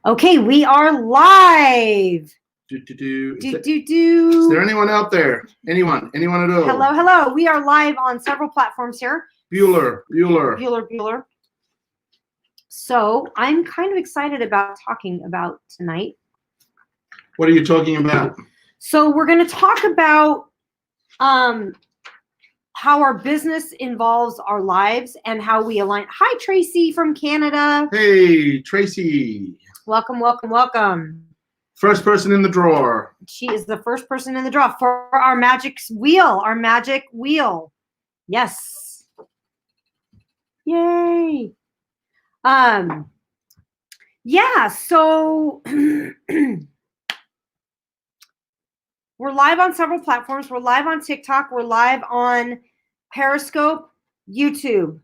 Okay, we are live. Is there anyone out there? Anyone at all? Hello. We are live on several platforms here. Bueller. So I'm kind of excited about talking about tonight. What are you talking about? So we're going to talk about how our business involves our lives and how we align. Hi, Tracy from Canada. Hey, Tracy. Welcome. First person in the drawer. She is the first person in the draw for our magic wheel. Yes. Yay. Yeah, so we're live on several platforms. We're live on TikTok. We're live on Periscope, YouTube.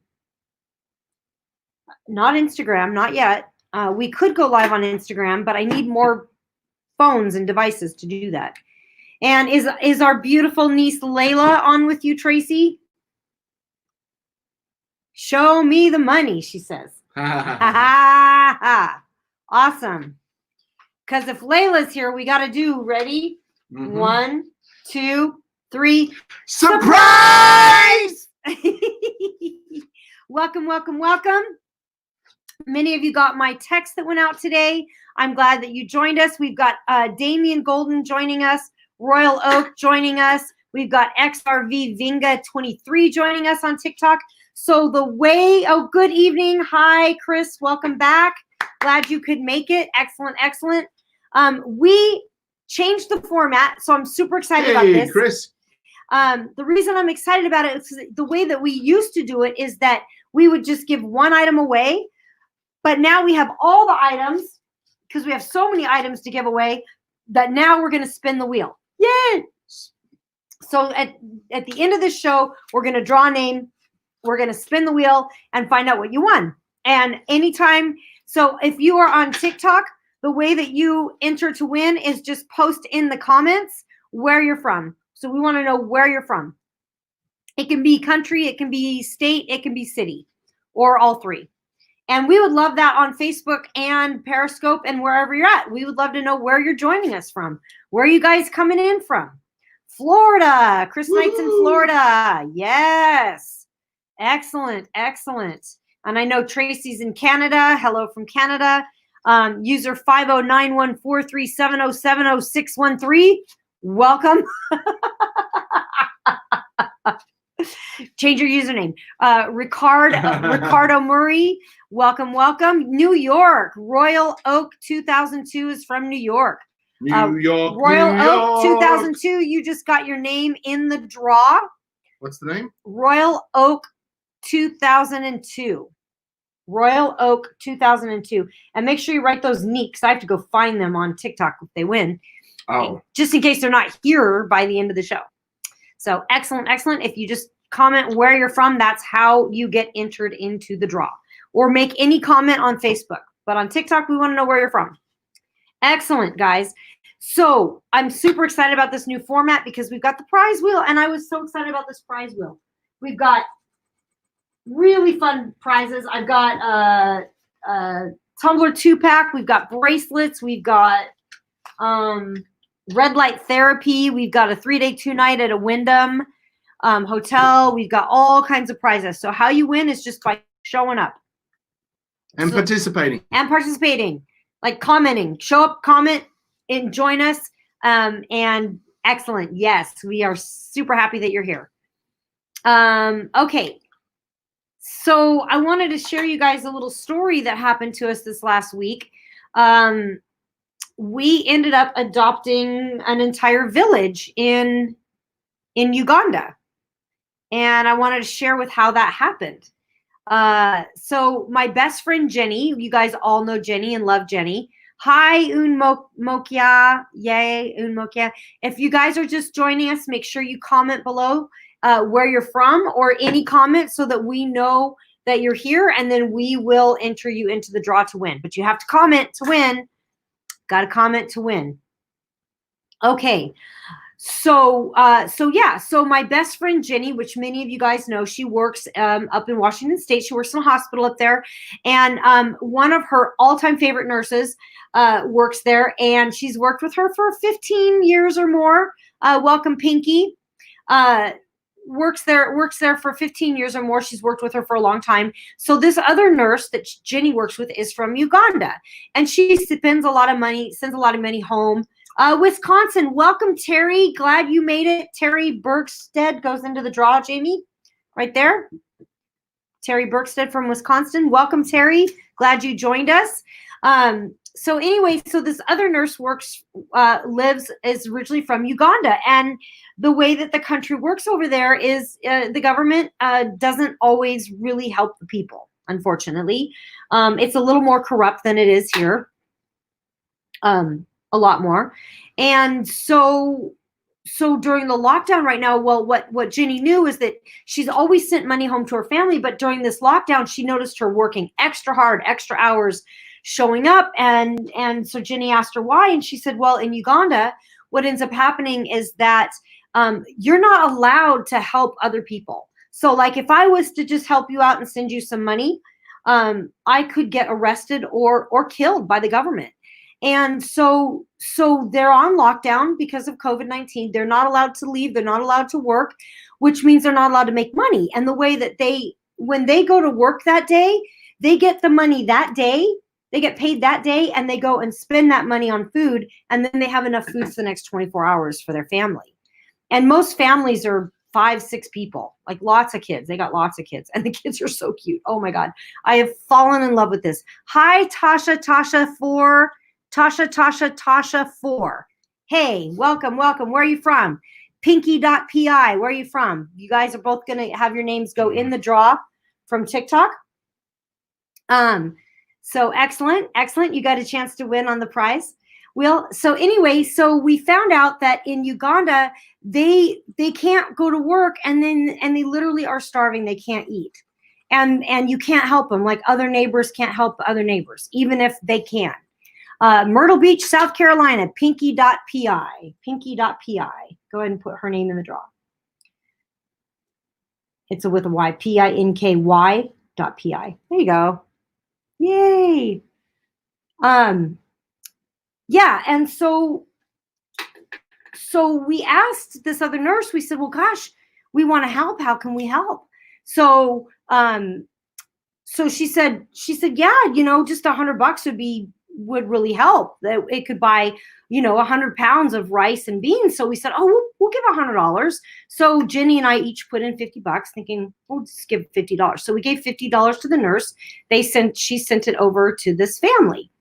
Not Instagram, not yet. We could go live on Instagram, but I need more phones and devices to do that. And is our beautiful niece Layla on with you, Tracy? Show me the money, she says. Awesome. Because if Layla's here, we got to do, ready? Mm-hmm. 1, 2, 3. Surprise! Welcome. Many of you got my text that went out today. I'm glad that you joined us. We've got Damian Golden joining us, Royal Oak joining us. We've got XRV Vinga 23 joining us on TikTok. So good evening. Hi, Chris. Welcome back. Glad you could make it. Excellent. We changed the format, so I'm super excited about this. Hey, Chris. The reason I'm excited about it is the way that we used to do it is that we would just give one item away, but now we have all the items because we have so many items to give away that now we're going to spin the wheel. Yay! So at the end of this show, we're going to draw a name. We're going to spin the wheel and find out what you won. And anytime, so if you are on TikTok, the way that you enter to win is just post in the comments where you're from. So we want to know where you're from. It can be country, it can be state, it can be city, or all three. And we would love that on Facebook and Periscope and wherever you're at. We would love to know where you're joining us from. Where are you guys coming in from? Florida. Chris Knight's in Florida. Yes. Excellent. And I know Tracy's in Canada. Hello from Canada. User 5091437070613. Welcome. Change your username. Ricardo Murray. Welcome. New York. Royal Oak 2002 is from New York. Royal Oak 2002. You just got your name in the draw. What's the name? Royal Oak 2002. Royal Oak 2002. And make sure you write those neat because I have to go find them on TikTok if they win. Oh. Just in case they're not here by the end of the show. So excellent. If you just comment where you're from, that's how you get entered into the draw. Or make any comment on Facebook. But on TikTok, we want to know where you're from. Excellent, guys. So I'm super excited about this new format because we've got the prize wheel. And I was so excited about this prize wheel. We've got really fun prizes. I've got a Tumbler 2-pack. We've got bracelets. We've got red light therapy. We've got a 3-day 2-night at a Wyndham hotel. We've got all kinds of prizes. So how you win is just by showing up. And participating. Like commenting. Show up, comment, and join us. And excellent. Yes, we are super happy that you're here. Okay. So I wanted to share you guys a little story that happened to us this last week. We ended up adopting an entire village in Uganda. And I wanted to share with how that happened. So my best friend, Jenny, you guys all know Jenny and love Jenny. Hi, Unmokia. Yay, Unmokia. If you guys are just joining us, make sure you comment below where you're from or any comment so that we know that you're here. And then we will enter you into the draw to win. But you have to comment to win. Got to comment to win. Okay. So my best friend Jenny, which many of you guys know, she works up in Washington State. She works in a hospital up there, and one of her all-time favorite nurses works there, and she's worked with her for 15 years or more. Welcome, Pinky. Works there for 15 years or more. She's worked with her for a long time. So this other nurse that Jenny works with is from Uganda, and she sends a lot of money home. Wisconsin, welcome, Terry. Glad you made it. Terry Bergstead goes into the draw, Jamie, right there. Terry Bergstead from Wisconsin. Welcome, Terry. Glad you joined us. So anyway, so this other nurse is originally from Uganda, and the way that the country works over there is the government doesn't always really help the people, unfortunately. It's a little more corrupt than it is here. A lot more. And so during the lockdown right now, well, what Jenny knew is that she's always sent money home to her family, but during this lockdown, she noticed her working extra hard, extra hours, showing up. And so Jenny asked her why, and she said, well, in Uganda, what ends up happening is that you're not allowed to help other people. So like if I was to just help you out and send you some money, I could get arrested or killed by the government. And so they're on lockdown because of COVID-19. They're not allowed to leave. They're not allowed to work, which means they're not allowed to make money. And the way that when they go to work that day, they get the money that day. They get paid that day, and they go and spend that money on food. And then they have enough food for the next 24 hours for their family. And most families are 5, 6 people, like lots of kids. They got lots of kids, and the kids are so cute. Oh my God. I have fallen in love with this. Hi, Tasha 4. Tasha 4. Hey, welcome. Where are you from? Pinky.pi. Where are you from? You guys are both going to have your names go in the draw from TikTok. So excellent. You got a chance to win on the prize. Well, so anyway, so we found out that in Uganda, they can't go to work, and they literally are starving. They can't eat. And you can't help them. Like other neighbors can't help other neighbors, even if they can. Myrtle Beach, South Carolina, Pinky.pi. Go ahead and put her name in the draw. It's with a Y, PINKY.pi. There you go. Yay. Yeah, and so we asked this other nurse, we said, well, gosh, we want to help. How can we help? So she said, yeah, just $100 would really help. That it could buy, 100 pounds of rice and beans. So we said, oh, we'll give $100. So Jenny and I each put in $50, thinking we'll just give $50. So we gave $50 to the nurse. She sent it over to this family.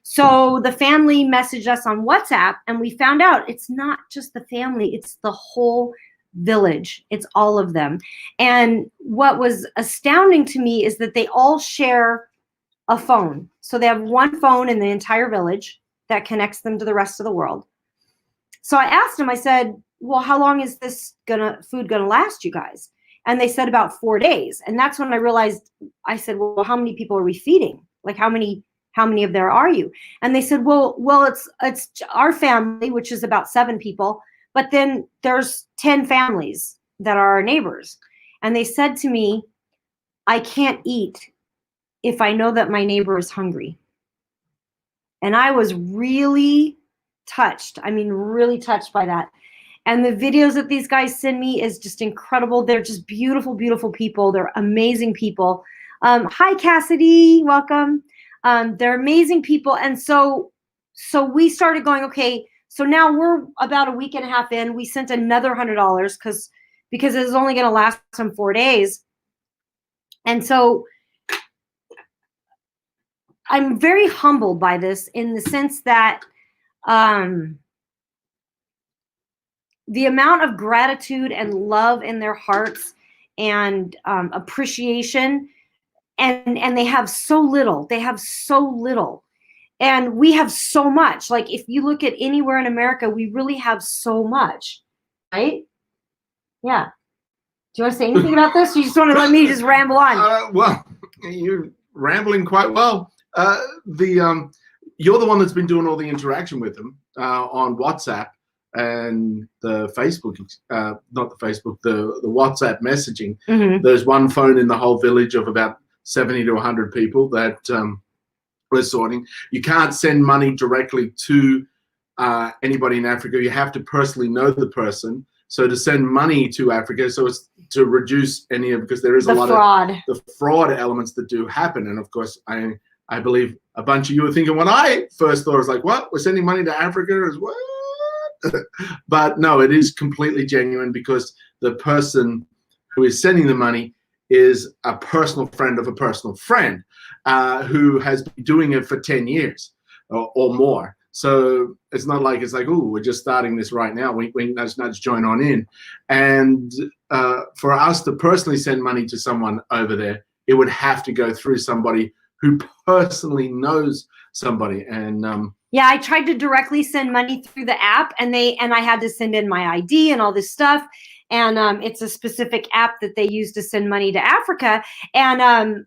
So the family messaged us on WhatsApp, and we found out it's not just the family, it's the whole village. It's all of them. And what was astounding to me is that they all share a phone. So they have one phone in the entire village that connects them to the rest of the world. So I asked them, I said, well, how long is this food gonna last you guys? And they said about 4 days. And that's when I realized, I said, well, how many people are we feeding? Like how many of there are you? And they said, well, it's our family, which is about 7 people, but then there's 10 families that are our neighbors. And they said to me, I can't eat if I know that my neighbor is hungry. And I was really touched. I mean, really touched by that. And the videos that these guys send me is just incredible. They're just beautiful, beautiful people. They're amazing people. Hi, Cassidy, welcome. They're amazing people. And so we started going, okay, so now we're about a week and a half in. We sent another $100 because it was only going to last them 4 days. And so I'm very humbled by this in the sense that the amount of gratitude and love in their hearts and appreciation, and they have so little. They have so little. And we have so much. Like if you look at anywhere in America, we really have so much, right? Yeah. Do you want to say anything about this? Or you just want to let me just ramble on? Well, you're rambling quite well. You're the one that's been doing all the interaction with them on WhatsApp. and the Facebook, not the Facebook, the WhatsApp messaging. Mm-hmm. There's one phone in the whole village of about 70 to 100 people that we're sorting. You can't send money directly to anybody in Africa. You have to personally know the person. So to send money to Africa, so it's to reduce any of, because there is a lot of the fraud elements that do happen. And of course, I believe a bunch of you were thinking when I first thought, I was like, what? We're sending money to Africa as well? But no, it is completely genuine, because the person who is sending the money is a personal friend of a personal friend who has been doing it for 10 years or more. So it's not like it's like, oh, we're just starting this right now. We nudge, join on in. And for us to personally send money to someone over there, it would have to go through somebody who personally knows somebody. And yeah, I tried to directly send money through the app, and I had to send in my ID and all this stuff. And it's a specific app that they use to send money to Africa. And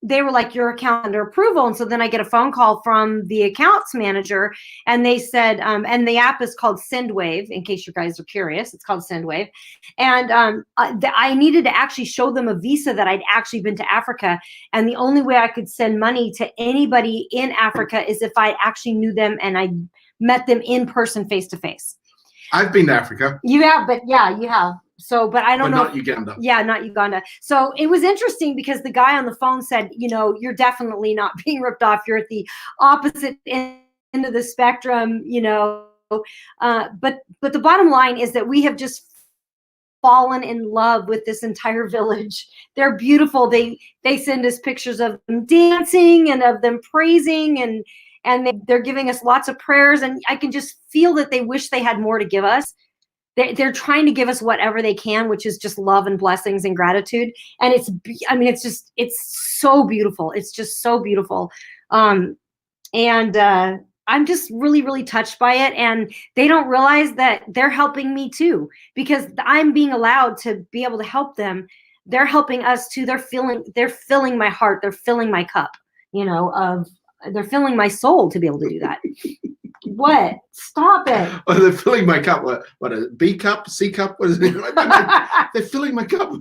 they were like, your account under approval. And so then I get a phone call from the accounts manager, and they said, and the app is called SendWave, in case you guys are curious. It's called SendWave. And I needed to actually show them a visa that I'd actually been to Africa. And the only way I could send money to anybody in Africa is if I actually knew them and I met them in person, face to face. I've been to Africa. You have, but yeah, you have. So, but I don't know. Not Uganda. Yeah, not Uganda. So it was interesting because the guy on the phone said, you know, you're definitely not being ripped off. You're at the opposite end of the spectrum, you know. But the bottom line is that we have just fallen in love with this entire village. They're beautiful. They send us pictures of them dancing and of them praising, and they're giving us lots of prayers. And I can just feel that they wish they had more to give us. They're trying to give us whatever they can, which is just love and blessings and gratitude. And it's so beautiful. It's just so beautiful. I'm just really, really touched by it. And they don't realize that they're helping me too, because I'm being allowed to be able to help them. They're helping us too. They're filling my heart. They're filling my cup, you know, they're filling my soul to be able to do that. What? Stop it. Oh, they're filling my cup. What a B cup, C cup? What is it? They're filling my cup.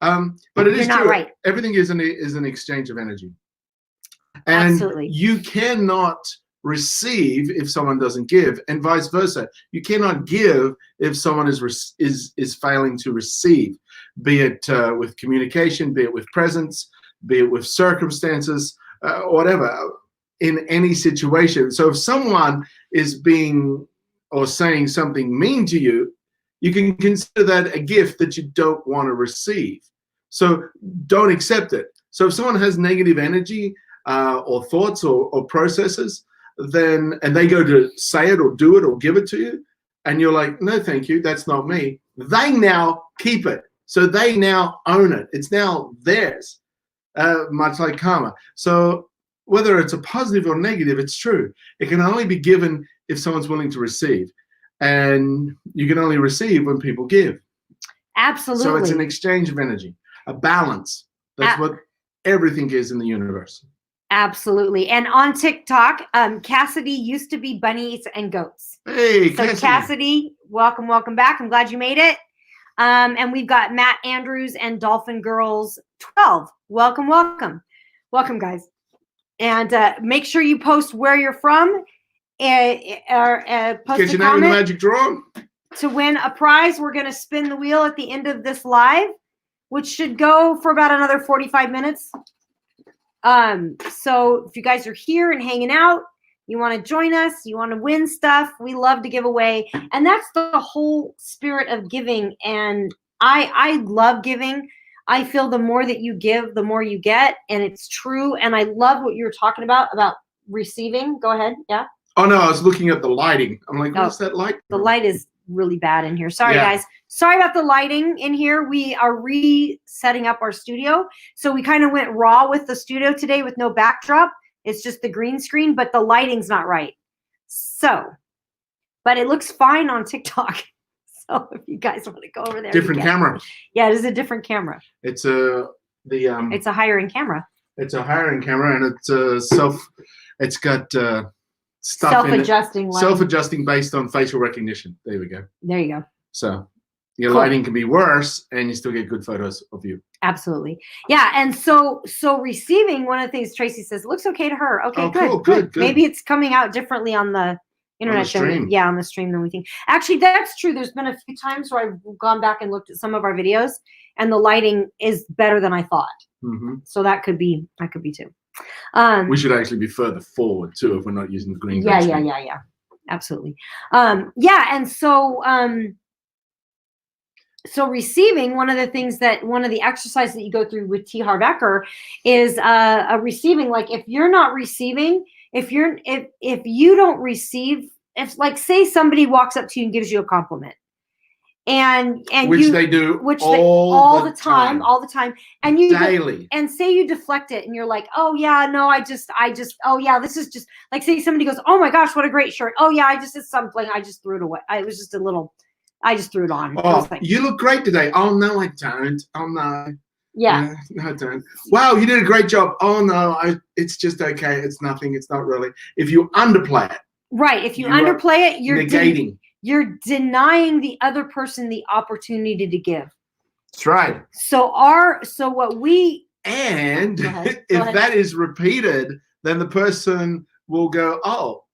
But it is not true. Right. Everything is an exchange of energy. And absolutely. You cannot receive if someone doesn't give, and vice versa. You cannot give if someone is failing to receive, be it with communication, be it with presence, be it with circumstances, whatever. In any situation. So if someone is being or saying something mean to you, you can consider that a gift that you don't want to receive. So don't accept it. So if someone has negative energy or thoughts or processes, then, and they go to say it or do it or give it to you, and you're like, no, thank you, that's not me. They now keep it. So they now own it. It's now theirs, much like karma. So whether it's a positive or negative, it's true. It can only be given if someone's willing to receive. And you can only receive when people give. Absolutely. So it's an exchange of energy, a balance. That's what everything is in the universe. Absolutely. And on TikTok, Cassidy used to be bunnies and goats. Hey, so Cassidy, welcome back. I'm glad you made it. And we've got Matt Andrews and Dolphin Girls 12. Welcome, guys. And make sure you post where you're from, or post Get a your name in the comment magic draw to win a prize. We're going to spin the wheel at the end of this live, which should go for about another 45 minutes. So if you guys are here and hanging out, you want to join us, you want to win stuff, we love to give away. And that's the whole spirit of giving. And I love giving. I feel the more that you give, the more you get. And it's true. And I love what you were talking about receiving. Go ahead. Yeah. Oh, no, I was looking at the lighting. I'm like, what's that light? The light is really bad in here. Sorry, guys. Sorry about the lighting in here. We are resetting up our studio. So we kind of went raw with the studio today with no backdrop. It's just the green screen, but the lighting's not right. So, but it looks fine on TikTok. So if you guys want to go over there. Different camera. Yeah, it is a different camera. It's a higher end camera. It's a higher end camera, and it's got stuff in it. Self-adjusting lighting. Self-adjusting based on facial recognition. There we go. There you go. So your Cool. lighting can be worse and you still get good photos of you. Absolutely. Yeah. And so receiving, one of the things Tracy says, it looks okay to her. Okay, Oh, good, cool, good. good. Maybe it's coming out differently on the internet. stream. On the stream than we think. Actually, that's true. There's been a few times where I've gone back and looked at some of our videos and the lighting is better than I thought. Mm-hmm. So that could be too. We should actually be further forward too if we're not using the green. Yeah. Absolutely. Yeah. And so receiving, one of the exercises that you go through with T. Harv Eker is a receiving. Like if you're not receiving, if you don't receive, if like say somebody walks up to you and gives you a compliment, and which they do all the time, and you daily, and say you deflect it and you're like, oh yeah, no, I just oh yeah, this is just like, say somebody goes, oh my gosh, what a great shirt, oh yeah, it's something, I just threw it away, it was just a little, I just threw it on. Oh, you look great today. Oh no, I don't. Oh no. Yeah. No, I don't. Wow, you did a great job. Oh no, it's just okay. It's nothing. It's not really. If you underplay it. Right. If you underplay it, you're negating. You're denying the other person the opportunity to give. That's right. So what we and Go ahead. if that is repeated, then the person will go, oh,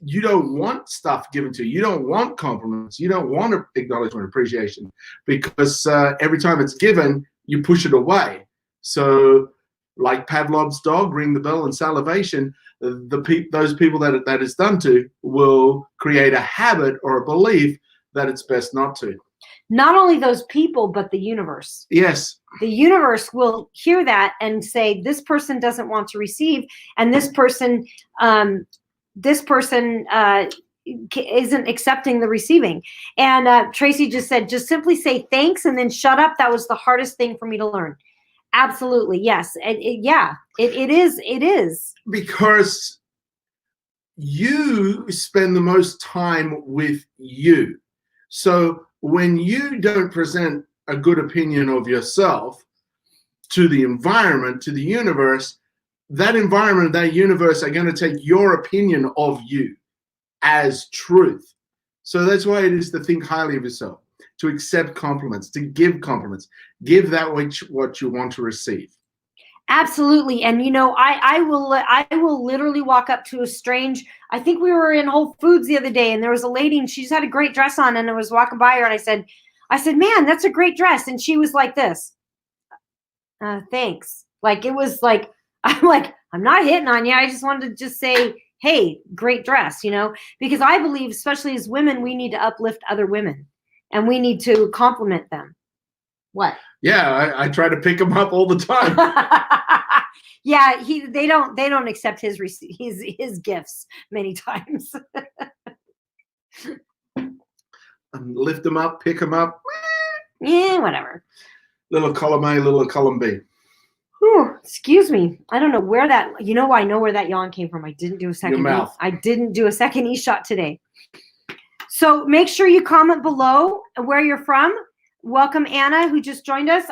you don't want stuff given to you. You don't want compliments. You don't want acknowledgement, appreciation, because every time it's given, you push it away. So like Pavlov's dog, ring the bell and salivation, those people that it's done to will create a habit or a belief that it's best not to. Not only those people, but the universe. Yes. The universe will hear that and say, this person doesn't want to receive, and this person isn't accepting the receiving. And Tracy just said, just simply say thanks and then shut up. That was the hardest thing for me to learn. Absolutely. Yes. It is. Because you spend the most time with you. So when you don't present a good opinion of yourself to the environment, to the universe, that environment, that universe are going to take your opinion of you as truth. So that's why it is to think highly of yourself, to accept compliments, to give compliments, give that what you want to receive. Absolutely. And I will literally walk up to a strange, I think we were in Whole Foods the other day and there was a lady and she just had a great dress on, and I was walking by her and I said, man, that's a great dress. And she was like this, thanks. Like, it was like, I'm like, I'm not hitting on you. I just wanted to just say, hey, great dress, because I believe, especially as women, we need to uplift other women and we need to compliment them. What? Yeah, I try to pick them up all the time. Yeah, they don't accept his gifts many times. Lift them up, pick them up. Yeah, whatever. Little column A, little column B. Whew, excuse me. I don't know where that. I know where that yawn came from. I didn't do a second. Your mouth. I didn't do a second e-shot today. So make sure you comment below where you're from. Welcome Anna, who just joined us.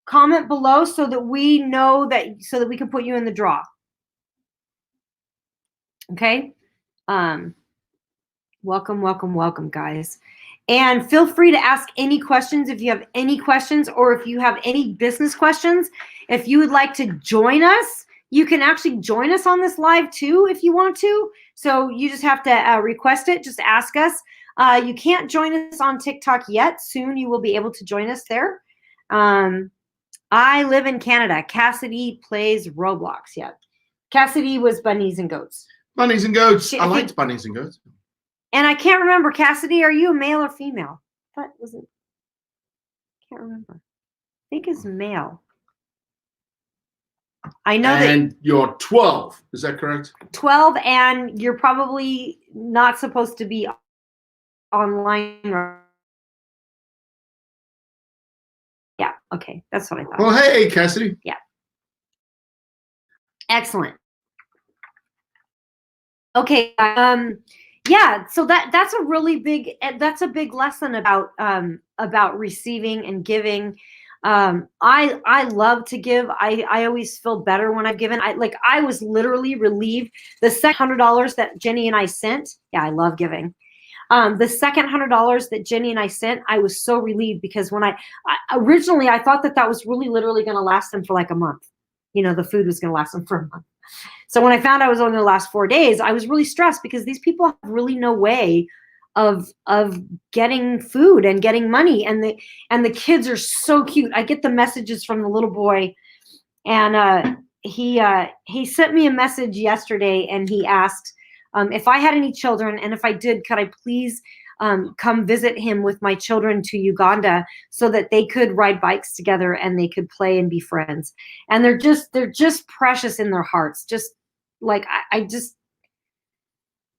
Comment below so that we know so that we can put you in the draw. Okay. Welcome, guys. And feel free to ask any questions if you have any questions, or if you have any business questions. If you would like to join us, you can actually join us on this live too if you want to. So you just have to request it. Just ask us. You can't join us on TikTok yet. Soon you will be able to join us there. I live in Canada. Cassidy plays Roblox. Yeah. Cassidy was Bunnies and Goats. Bunnies and Goats. I liked Bunnies and Goats. And I can't remember, Cassidy, are you a male or female? That wasn't. Can't remember. I think it's male. I know and you're 12. Is that correct? 12, and you're probably not supposed to be online. Yeah. Okay. That's what I thought. Well, hey, Cassidy. Yeah. Excellent. Okay. Yeah. So that's a really big. That's a big lesson about receiving and giving. I love to give. I always feel better when I've given. I was literally relieved. The second $100 that Jenny and I sent. Yeah, I love giving. The second $100 that Jenny and I sent, I was so relieved because when I originally I thought that was really literally going to last them for like a month. You know, the food was going to last them for a month. So when I found out it was only going to last 4 days, I was really stressed because these people have really no way of getting food and getting money, and the kids are so cute. I get the messages from the little boy, and he sent me a message yesterday, and he asked if I had any children, and if I did, could I please come visit him with my children to Uganda so that they could ride bikes together and they could play and be friends. And they're just precious in their hearts. Just like I just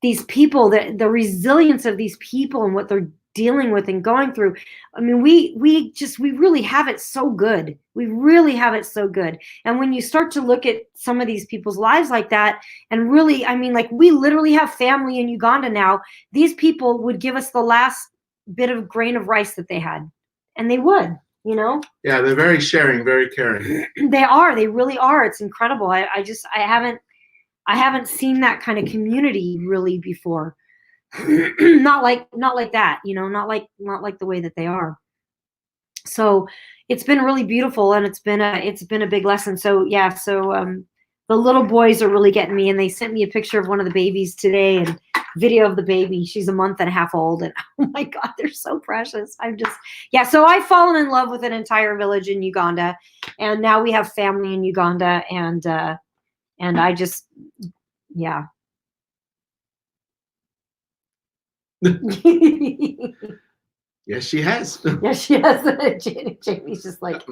these people, the resilience of these people and what they're dealing with and going through. I mean, we really have it so good. We really have it so good. And when you start to look at some of these people's lives like that, and really, I mean, like we literally have family in Uganda now. These people would give us the last bit of grain of rice that they had, and they would, you know? Yeah, they're very sharing, very caring. They really are. It's incredible. I haven't seen that kind of community really before. not like that, you know, not like the way that they are. So it's been really beautiful, and it's been a big lesson. So yeah, the little boys are really getting me, and they sent me a picture of one of the babies today and video of the baby. She's a month and a half old, and oh my God, they're so precious. So I've fallen in love with an entire village in Uganda, and now we have family in Uganda, and I just, yeah. Yes, she has. Yes, she has. Jamie's just like,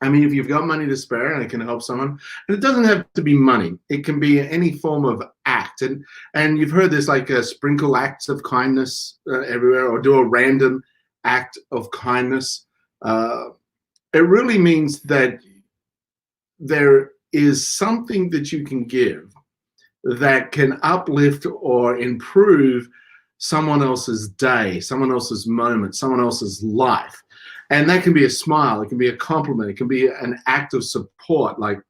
I mean, if you've got money to spare and it can help someone, and it doesn't have to be money. It can be any form of act. And you've heard this, like sprinkle acts of kindness everywhere, or do a random act of kindness. It really means that there is something that you can give that can uplift or improve someone else's day, someone else's moment, someone else's life. And that can be a smile, it can be a compliment, it can be an act of support. Like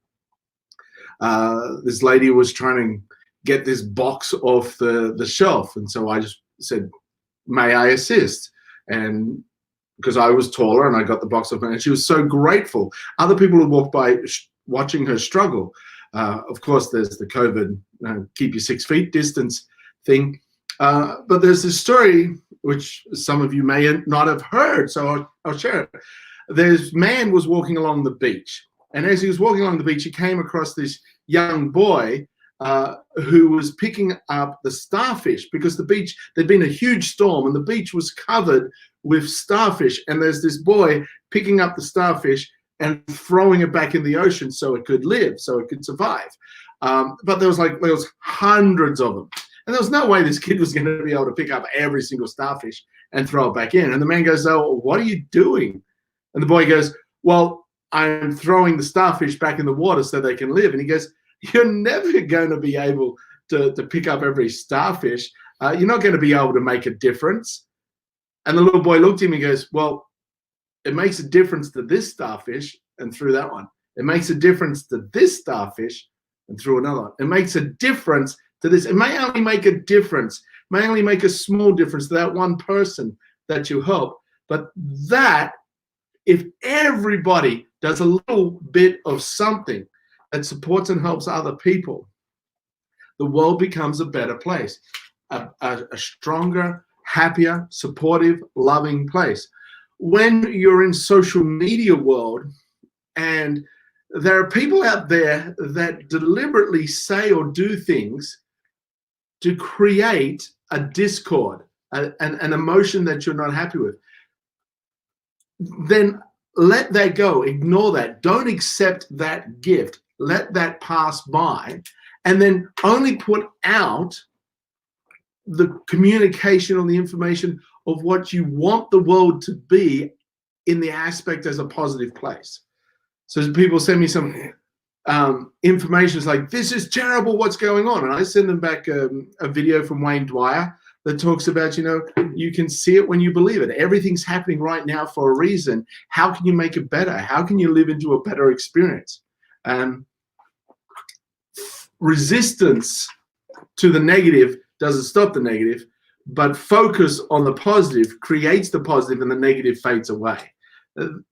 this lady was trying to get this box off the shelf, and so I just said, may I assist? And because I was taller and I got the box off, and she was so grateful. Other people would walk by watching her struggle. Of course, there's the COVID keep your 6 feet distance thing. But there's this story which some of you may not have heard, so I'll share it. This man was walking along the beach, and as he was walking along the beach, he came across this young boy who was picking up the starfish, because the beach, there'd been a huge storm and the beach was covered with starfish, and there's this boy picking up the starfish and throwing it back in the ocean so it could live, so it could survive. But there was hundreds of them. And there was no way this kid was going to be able to pick up every single starfish and throw it back in. And the man goes, oh, what are you doing? And the boy goes, well, I'm throwing the starfish back in the water so they can live. And he goes, you're never going to be able to pick up every starfish. You're not going to be able to make a difference. And the little boy looked at him and goes, well, it makes a difference to this starfish, and threw that one. It makes a difference to this starfish, and threw another one. It makes a difference to this. It may only make a difference, may only make a small difference to that one person that you help. But that, if everybody does a little bit of something that supports and helps other people, the world becomes a better place, a stronger, happier, supportive, loving place. When you're in social media world, and there are people out there that deliberately say or do things to create a discord, an emotion that you're not happy with, then let that go. Ignore that. Don't accept that gift. Let that pass by, and then only put out the communication or the information of what you want the world to be in the aspect as a positive place. So people send me some information. It's like, this is terrible, what's going on? And I send them back a video from Wayne Dwyer that talks about, you can see it when you believe it. Everything's happening right now for a reason. How can you make it better? How can you live into a better experience? Resistance to the negative doesn't stop the negative, but focus on the positive creates the positive, and the negative fades away.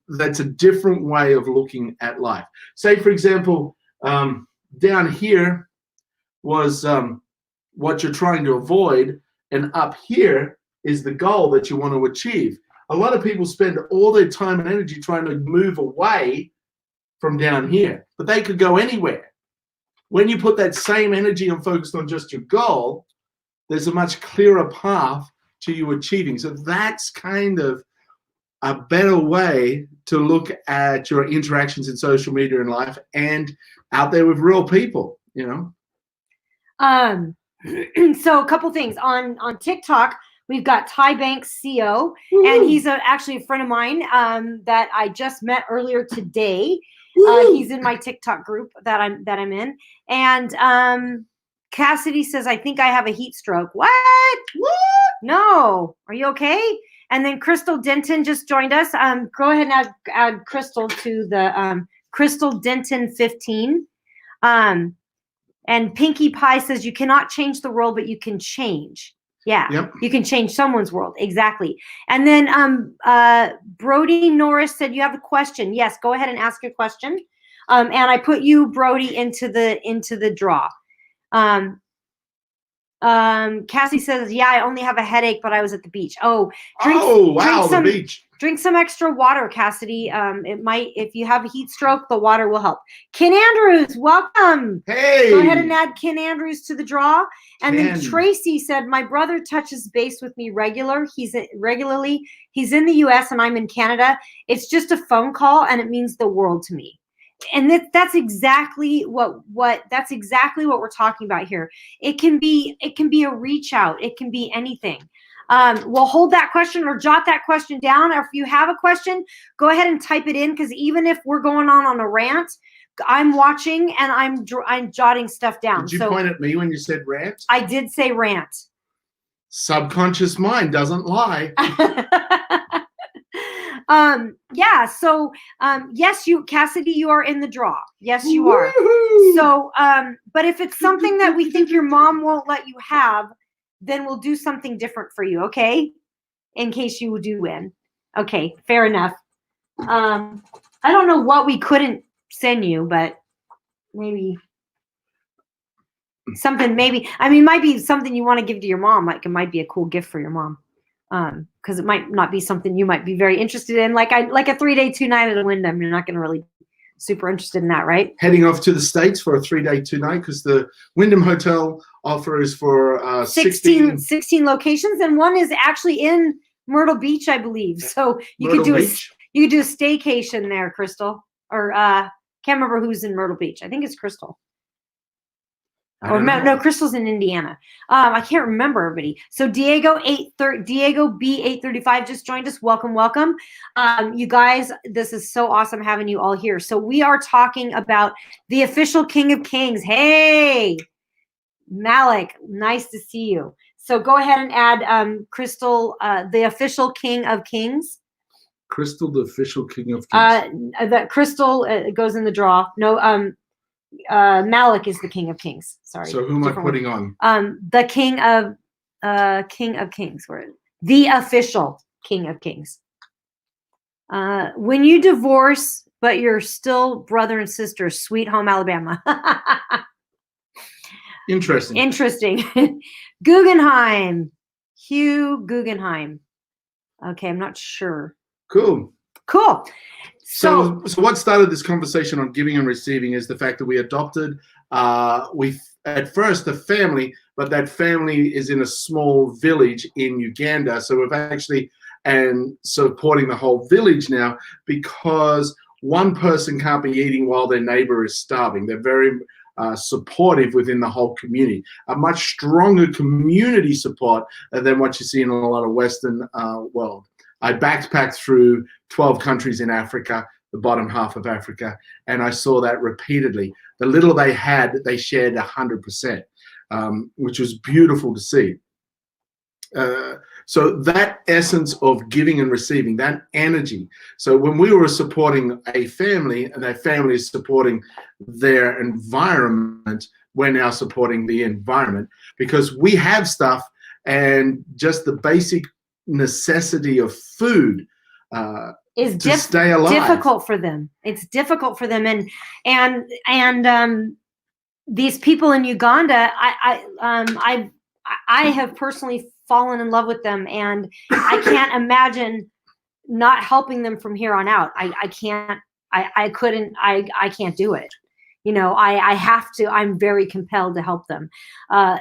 That's a different way of looking at life. Say, for example, down here was what you're trying to avoid, and up here is the goal that you want to achieve. A lot of people spend all their time and energy trying to move away from down here, but they could go anywhere. When you put that same energy and focus on just your goal, there's a much clearer path to you achieving. So that's kind of a better way to look at your interactions in social media and life and out there with real people, So a couple things on TikTok. We've got Ty Banks CO, and he's actually a friend of mine that I just met earlier today. He's in my TikTok group that I'm in, and Cassidy says, "I think I have a heat stroke." What? No. Are you okay? And then Crystal Denton just joined us. Go ahead and add Crystal to the Crystal Denton 15. And Pinkie Pie says, "You cannot change the world, but you can change." Yeah, yep. You can change someone's world. Exactly. And then Brody Norris said, "You have a question." Yes, go ahead and ask your question. And I put you, Brody, into the draw. Cassie says, "Yeah, I only have a headache, but I was at the beach." Oh, the beach. Drink some extra water, Cassidy. It might, if you have a heat stroke, the water will help. Ken Andrews, welcome. Hey. Go ahead and add Ken Andrews to the draw. And then Tracy said, "My brother touches base with me regularly. He's in the US and I'm in Canada. It's just a phone call and it means the world to me." And that's exactly what we're talking about here. It can be a reach out. It can be anything. We'll hold that question or jot that question down. Or if you have a question, go ahead and type it in, because even if we're going on a rant, I'm watching and I'm jotting stuff down. Did you point at me when you said rant? I did say rant. Subconscious mind doesn't lie. Yeah. So, yes, Cassidy, you are in the draw. Yes, you are. So, but if it's something that we think your mom won't let you have, then we'll do something different for you. Okay. In case you do win. Okay. Fair enough. I don't know what we couldn't send you, but maybe something, it might be something you want to give to your mom. Like it might be a cool gift for your mom. Because it might not be something you might be very interested in, like a 3-day 2-night at a Wyndham. You're not going to really super interested in that, right? Heading off to the States for a 3-day 2-night, because the Wyndham Hotel offer is for 16 locations, and one is actually in Myrtle Beach, I believe. So you could do a staycation there, Crystal. Or can't remember who's in Myrtle Beach. I think it's Crystal. No, Crystal's in Indiana. I can't remember everybody. So Diego B835 just joined us. Welcome, welcome. You guys, this is so awesome having you all here. So we are talking about the official King of Kings. Hey, Malik, nice to see you. So go ahead and add Crystal, the official King of Kings. Crystal, the official King of Kings. That Crystal goes in the draw. No, Malik is the King of Kings. Sorry. So who am I putting on? The King of Kings. The official King of Kings. When you divorce, but you're still brother and sister, Sweet Home Alabama. Interesting. Guggenheim. Hugh Guggenheim. Okay, I'm not sure. Cool. So what started this conversation on giving and receiving is the fact that we adopted, at first a family, but that family is in a small village in Uganda. So we've actually, and supporting the whole village now, because one person can't be eating while their neighbor is starving. They're very supportive within the whole community, a much stronger community support than what you see in a lot of Western world. I backpacked through 12 countries in Africa, the bottom half of Africa, and I saw that repeatedly. The little they had, they shared 100%, which was beautiful to see. So that essence of giving and receiving, that energy. So when we were supporting a family and that family is supporting their environment, we're now supporting the environment because we have stuff, and just the basic necessity of food is to stay alive. difficult for them. It's difficult for them, and these people in Uganda, I have personally fallen in love with them, and I can't imagine not helping them from here on out. I can't do it. You know, I have to. I'm very compelled to help them.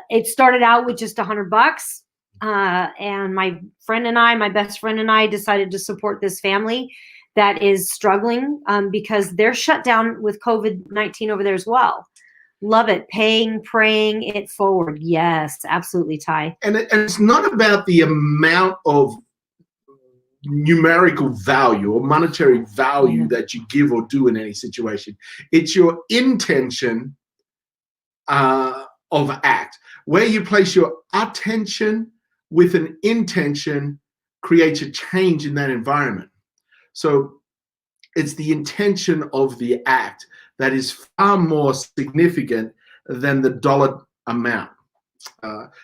It started out with just $100, and my best friend and I decided to support this family that is struggling because they're shut down with COVID-19 over there as well. Love it. Praying it forward. Yes, absolutely, Ty. And it's not about the amount of numerical value or monetary value that you give or do in any situation. It's your intention of act. Where you place your attention with an intention creates a change in that environment. So it's the intention of the act that is far more significant than the dollar amount.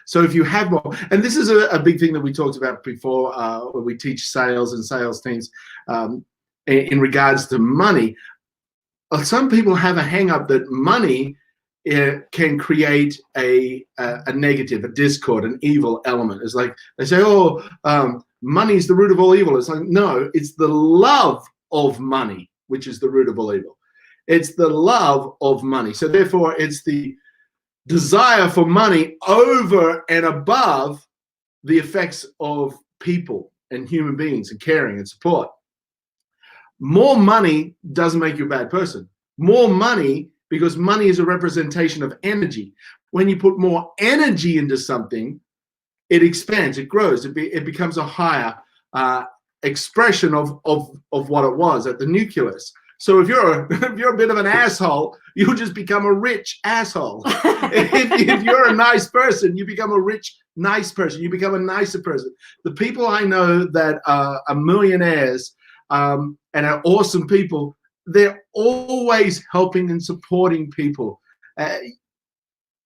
So if you have more, and this is a big thing that we talked about before when we teach sales and sales teams in regards to money. Some people have a hang up that money can create a negative, a discord, an evil element. It's like they say, oh, money is the root of all evil. It's like, no, it's the love of money, which is the root of all evil. It's the love of money. So therefore, it's the desire for money over and above the effects of people and human beings and caring and support. More money doesn't make you a bad person. More money, because money is a representation of energy. When you put more energy into something, it expands, it grows, it becomes a higher expression of what it was at the nucleus. So if you're a bit of an asshole, you'll just become a rich asshole. if you're a nice person, you become a rich, nice person. You become a nicer person. The people I know that are millionaires and are awesome people, they're always helping and supporting people. And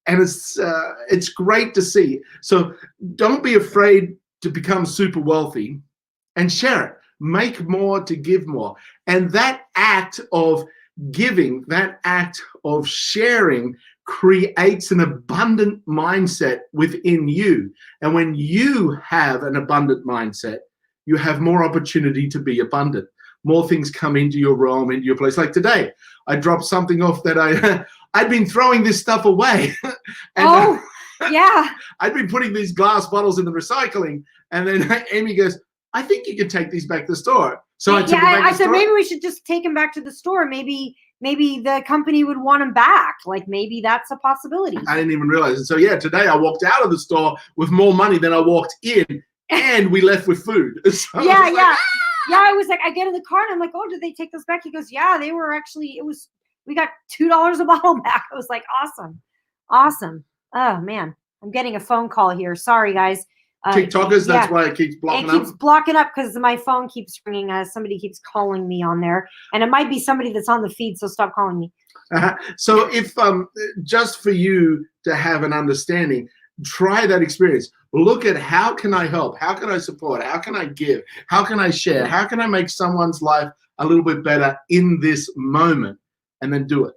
it's great to see. So don't be afraid to become super wealthy and share it. Make more to give more. And that act of giving, that act of sharing creates an abundant mindset within you. And when you have an abundant mindset, you have more opportunity to be abundant. More things come into your realm, into your place. Like today, I dropped something off that I'd been throwing this stuff away. And, yeah. I'd been putting these glass bottles in the recycling. And then Amy goes, I think you can take these back to the store. So I took them back to the store. Said maybe we should just take them back to the store. Maybe the company would want them back. Like maybe that's a possibility. I didn't even realize it. So yeah, today I walked out of the store with more money than I walked in, and we left with food. So yeah. I was like, I get in the car and I'm like, oh, did they take those back? He goes, yeah, they were actually. We got $2 a bottle back. I was like, awesome. Oh man, I'm getting a phone call here. Sorry, guys. TikTokers, that's why it keeps blocking up. It keeps blocking up because my phone keeps ringing. Somebody keeps calling me on there, and it might be somebody that's on the feed. So stop calling me. So if just for you to have an understanding, try that experience. Look at how can I help? How can I support? How can I give? How can I share? How can I make someone's life a little bit better in this moment? And then do it.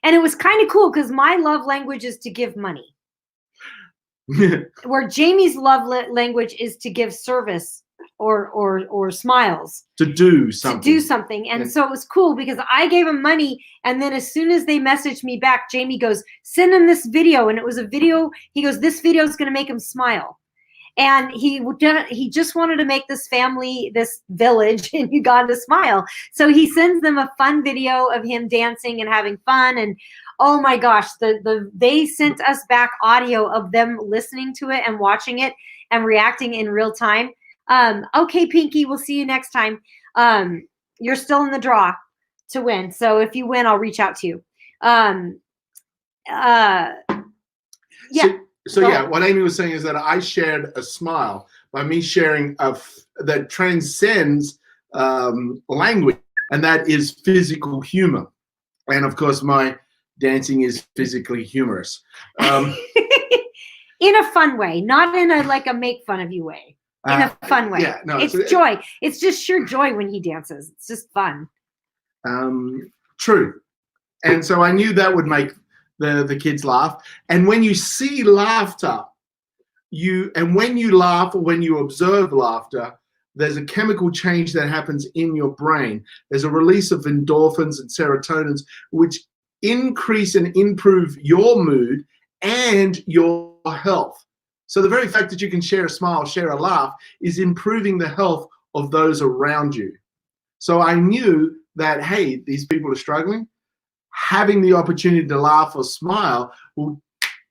And it was kind of cool because my love language is to give money. Where Jamie's love language is to give service or smiles. To do something. And so it was cool because I gave him money, and then as soon as they messaged me back, Jamie goes, send him this video. And it was a video. He goes, this video is going to make him smile. And he just wanted to make this family, this village in Uganda smile. So he sends them a fun video of him dancing and having fun. And oh my gosh, they sent us back audio of them listening to it and watching it and reacting in real time. Okay, Pinky, we'll see you next time. You're still in the draw to win. So if you win, I'll reach out to you. Yeah. So yeah, what Amy was saying is that I shared a smile by me sharing that transcends language, and that is physical humor. And of course, my dancing is physically humorous. In a fun way, not in a like a make fun of you way. In a fun way. Yeah, no, it's joy. It's just sheer joy when he dances. It's just fun. True. And so I knew that would make the kids laugh. And when you see laughter, when you laugh or when you observe laughter, there's a chemical change that happens in your brain. There's a release of endorphins and serotonins, which increase and improve your mood and your health. So the very fact that you can share a smile, share a laugh, is improving the health of those around you. So I knew that, hey, these people are struggling. Having the opportunity to laugh or smile will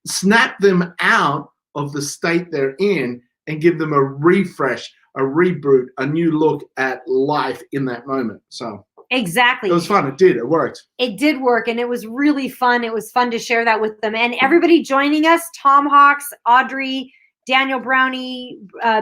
snap them out of the state they're in and give them a refresh, a reboot, a new look at life in that moment. So exactly, it was fun. It worked. It did work, and it was really fun. It was fun to share that with them. And everybody joining us, Tom Hawks, Audrey, Daniel Brownie,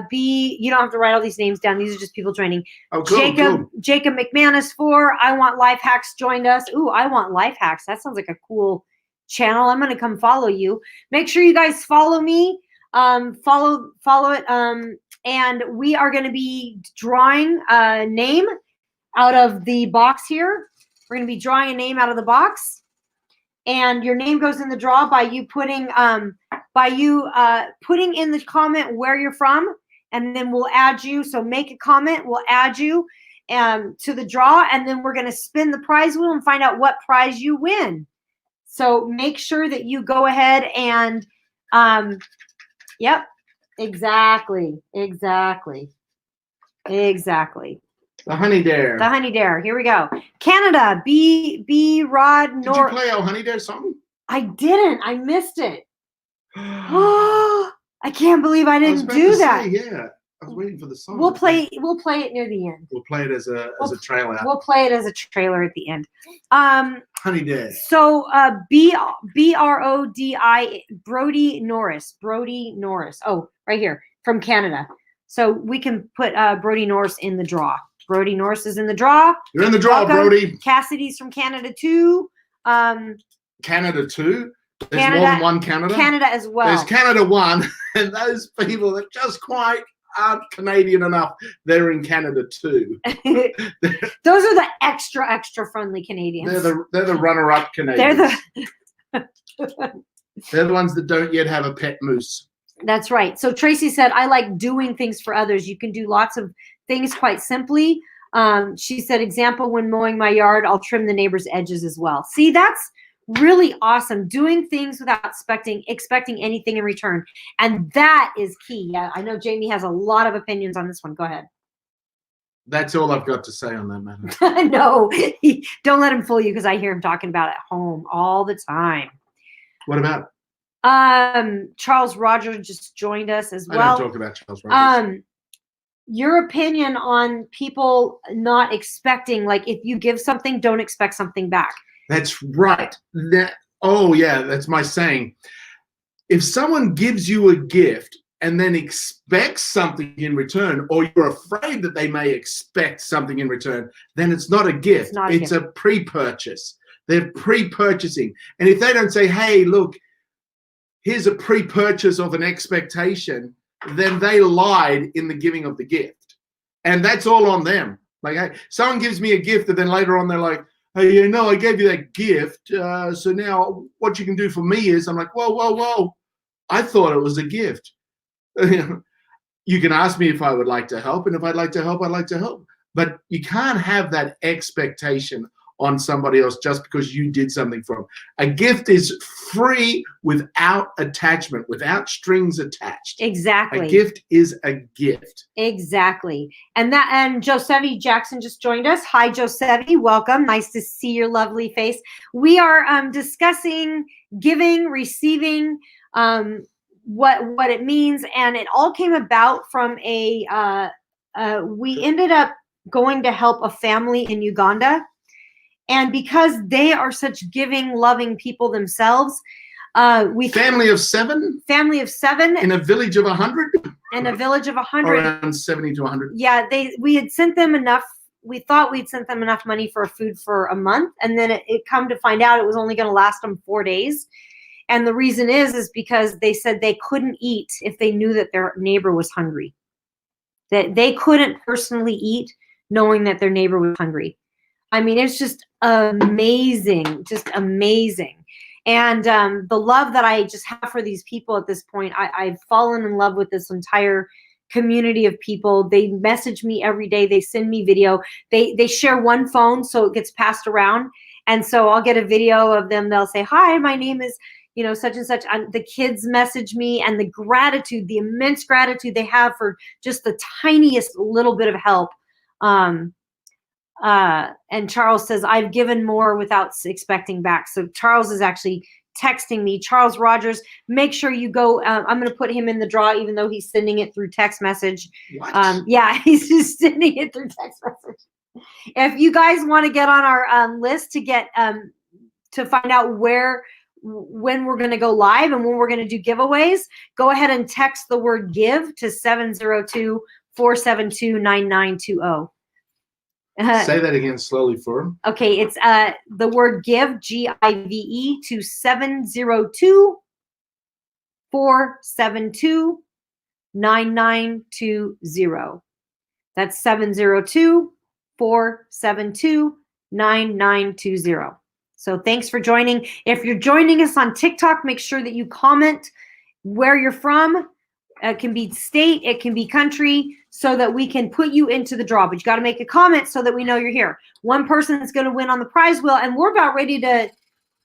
B, you don't have to write all these names down. These are just people joining. Oh, cool, Jacob McManus 4, I Want Life Hacks joined us. Ooh, I Want Life Hacks. That sounds like a cool channel. I'm going to come follow you. Make sure you guys follow me. Follow it. And we are going to be drawing a name out of the box here. We're going to be drawing a name out of the box, and your name goes in the draw by you putting putting in the comment where you're from, and then we'll add you. So make a comment, we'll add you to the draw, and then we're going to spin the prize wheel and find out what prize you win. So make sure that you go ahead and yep, exactly. The Honey Dare. The Honey Dare. Here we go. Canada. B. Rod. Did you play our Honey Dare song? I didn't. I missed it. Oh, I can't believe I didn't do that. Yeah, I was waiting for the song. We'll play it near the end. We'll play it as a trailer. We'll play it as a trailer at the end. Honey Dare. So BRODI Brody Norris. Brody Norris. Oh, right here from Canada. So we can put Brody Norris in the draw. Brody Norris is in the draw. You're in the draw, Welcome. Brody. Cassidy's from Canada too. Canada too? There's Canada, more than one Canada? Canada as well. There's Canada 1, and those people that just quite aren't Canadian enough, they're in Canada 2. Those are the extra friendly Canadians. They're the runner-up Canadians. They're the ones that don't yet have a pet moose. That's right. So Tracy said, I like doing things for others. You can do lots of things quite simply. She said, example, when mowing my yard, I'll trim the neighbor's edges as well. See, that's really awesome. Doing things without expecting anything in return. And that is key. Yeah, I know Jamie has a lot of opinions on this one. Go ahead. That's all I've got to say on that matter. No, don't let him fool you, because I hear him talking about it at home all the time. What about? Charles Roger just joined us as well. I don't talk about Charles Rogers. Your opinion on people not expecting, like if you give something, don't expect something back. That's right. That's my saying. If someone gives you a gift and then expects something in return, or you're afraid that they may expect something in return, then it's not a gift. It's a pre-purchase. They're pre-purchasing. And if they don't say, hey, look, here's a pre-purchase of an expectation, then they lied in the giving of the gift. And that's all on them. Like, hey, someone gives me a gift, and then later on they're like, hey, I gave you that gift. So now what you can do for me is, I'm like, whoa. I thought it was a gift. You can ask me if I would like to help. And if I'd like to help, I'd like to help. But you can't have that expectation on somebody else just because you did something for them. A gift is free without attachment, without strings attached. Exactly. A gift is a gift. Exactly. And Josevi Jackson just joined us. Hi, Josevi. Welcome. Nice to see your lovely face. We are discussing giving, receiving, what it means. And it all came about from we ended up going to help a family in Uganda. And because they are such giving, loving people themselves, Family of 7? Family of 7. In a village of 100? In a village of 100. Around 70 to 100. Yeah, we had sent them enough. We thought we'd sent them enough money for food for a month. And then it come to find out it was only going to last them 4 days. And the reason is because they said they couldn't eat if they knew that their neighbor was hungry. That they couldn't personally eat knowing that their neighbor was hungry. I mean, it's just amazing, just amazing. And the love that I just have for these people at this point, I've fallen in love with this entire community of people. They message me every day. They send me video. They share one phone, so it gets passed around. And so I'll get a video of them. They'll say, hi, my name is, such and such. The kids message me, and the gratitude, the immense gratitude they have for just the tiniest little bit of help. And Charles says, I've given more without expecting back. So Charles is actually texting me. Charles Rogers, make sure you go. I'm going to put him in the draw, even though he's sending it through text message. What? Yeah, he's just sending it through text message. If you guys want to get on our list to get to find out when we're going to go live and when we're going to do giveaways, go ahead and text the word give to 702-472-9920. Say that again slowly for him. Okay, it's the word give, G-I-V-E, to 702-472-9920. That's 702-472-9920. So thanks for joining. If you're joining us on TikTok, make sure that you comment where you're from. It can be state, it can be country, so that we can put you into the draw. But you got to make a comment so that we know you're here. One person is going to win on the prize wheel, and we're about ready to.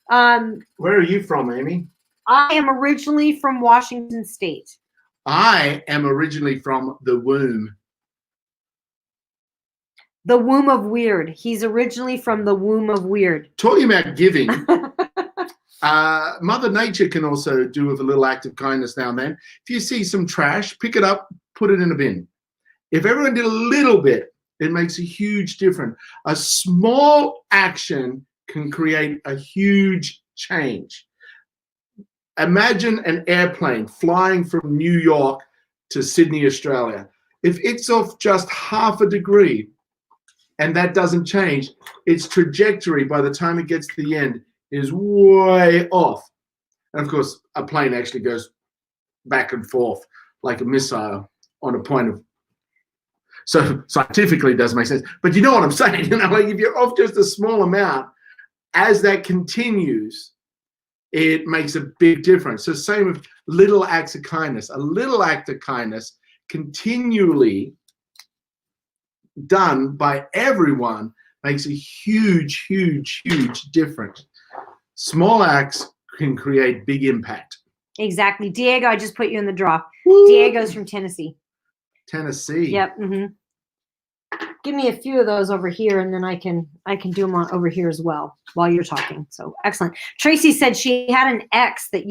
Where are you from, Amy? I am originally from Washington State. I am originally from the womb. The womb of weird. He's originally from the womb of weird. Talking about giving, Mother Nature can also do with a little act of kindness now and then. If you see some trash, pick it up, put it in a bin. If everyone did a little bit, it makes a huge difference. A small action can create a huge change. Imagine an airplane flying from New York to Sydney, Australia. If it's off just half a degree and that doesn't change, its trajectory by the time it gets to the end is way off. And of course, a plane actually goes back and forth like a missile on a point of. So scientifically it doesn't make sense. But you know what I'm saying? Like if you're off just a small amount, as that continues, it makes a big difference. So same with little acts of kindness. A little act of kindness continually done by everyone makes a huge, huge, huge difference. Small acts can create big impact. Exactly. Diego, I just put you in the draw. Woo! Diego's from Tennessee. Tennessee. Yep. Give me a few of those over here, and then I can do them over here as well while you're talking. So excellent. Tracy said she had an ex that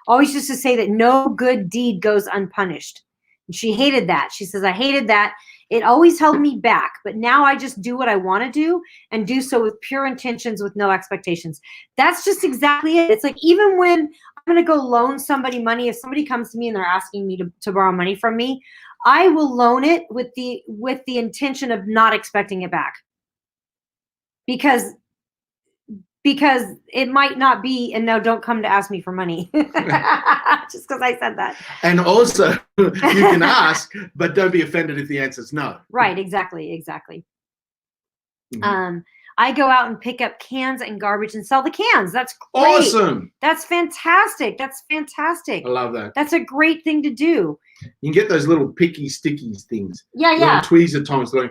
always used to say that no good deed goes unpunished. And she hated that. She says, I hated that. It always held me back, but now I just do what I want to do and do so with pure intentions with no expectations. That's just exactly it. It's like even when I'm going to go loan somebody money, if somebody comes to me and they're asking me to borrow money from me, I will loan it with the intention of not expecting it back. Because it might not be, and no, don't come to ask me for money. Just because I said that. And also, you can ask, but don't be offended if the answer is no. Right, exactly. Mm-hmm. I go out and pick up cans and garbage and sell the cans. That's great. Awesome. That's fantastic. I love that. That's a great thing to do. You can get those little picky, sticky things. Yeah. Little tweezer tongs going.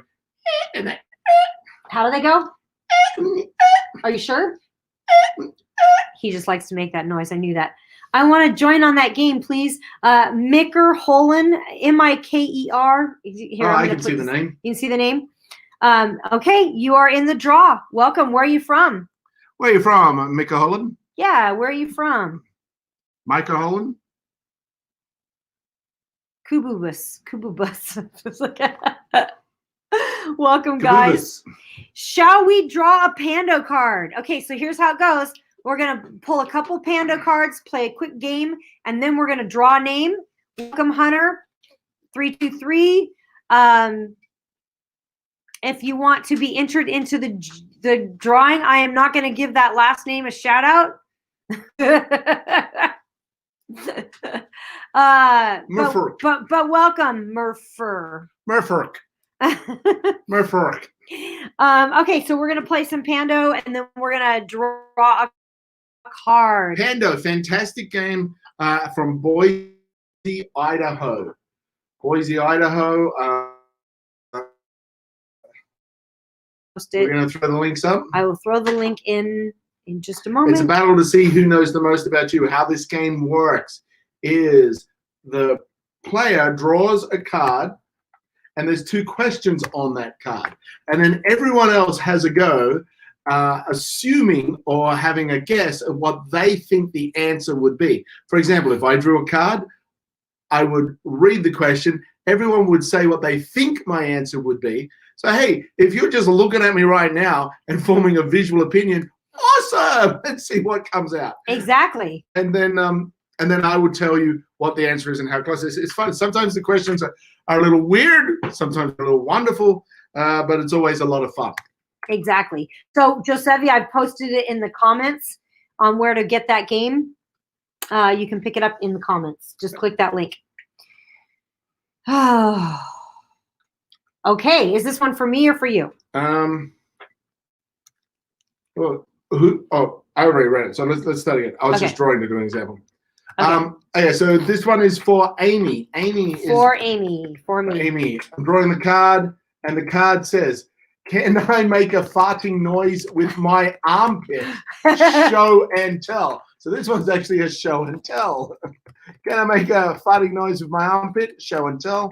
How do they go? Are you sure? He just likes to make that noise. I knew that. I want to join on that game, please. Miker Holen, M-I-K-E-R. Here, I can see the name. You can see the name? Okay, you are in the draw. Welcome. Where are you from? Where are you from, Micah Holland? Yeah, where are you from? Micah Holland? Kububus. Welcome, guys. Shall we draw a Pando card? Okay, so here's how it goes. We're going to pull a couple Panda cards, play a quick game, and then we're going to draw a name. Welcome, Hunter, 323. If you want to be entered into the drawing, I am not going to give that last name a shout out. But welcome, Murfur. Murfurk. Murfurk. Okay, so we're gonna play some Pando, and then we're gonna draw a card. Pando, fantastic game from Boise, Idaho. Boise, Idaho. We're gonna throw the links up. I will throw the link in just a moment. It's a battle to see who knows the most about you. How this game works is the player draws a card, and there's 2 questions on that card. And then everyone else has a go, assuming or having a guess of what they think the answer would be. For example, if I drew a card, I would read the question. Everyone would say what they think my answer would be. So, hey, if you're just looking at me right now and forming a visual opinion, awesome! Let's see what comes out. Exactly. And then I would tell you what the answer is and how close it is. It's fun. Sometimes the questions are a little weird, sometimes a little wonderful, but it's always a lot of fun. Exactly. So, Josevi, I've posted it in the comments on where to get that game. You can pick it up in the comments. Just click that link. Okay, is this one for me or for you? Well, I already read it, so let's start again. I was just drawing to do an example. Okay. Okay, so this one is for Amy. For me. Amy. I'm drawing the card, and the card says, "Can I make a farting noise with my armpit? Show and tell." So this one's actually a show and tell. Can I make a farting noise with my armpit? Show and tell.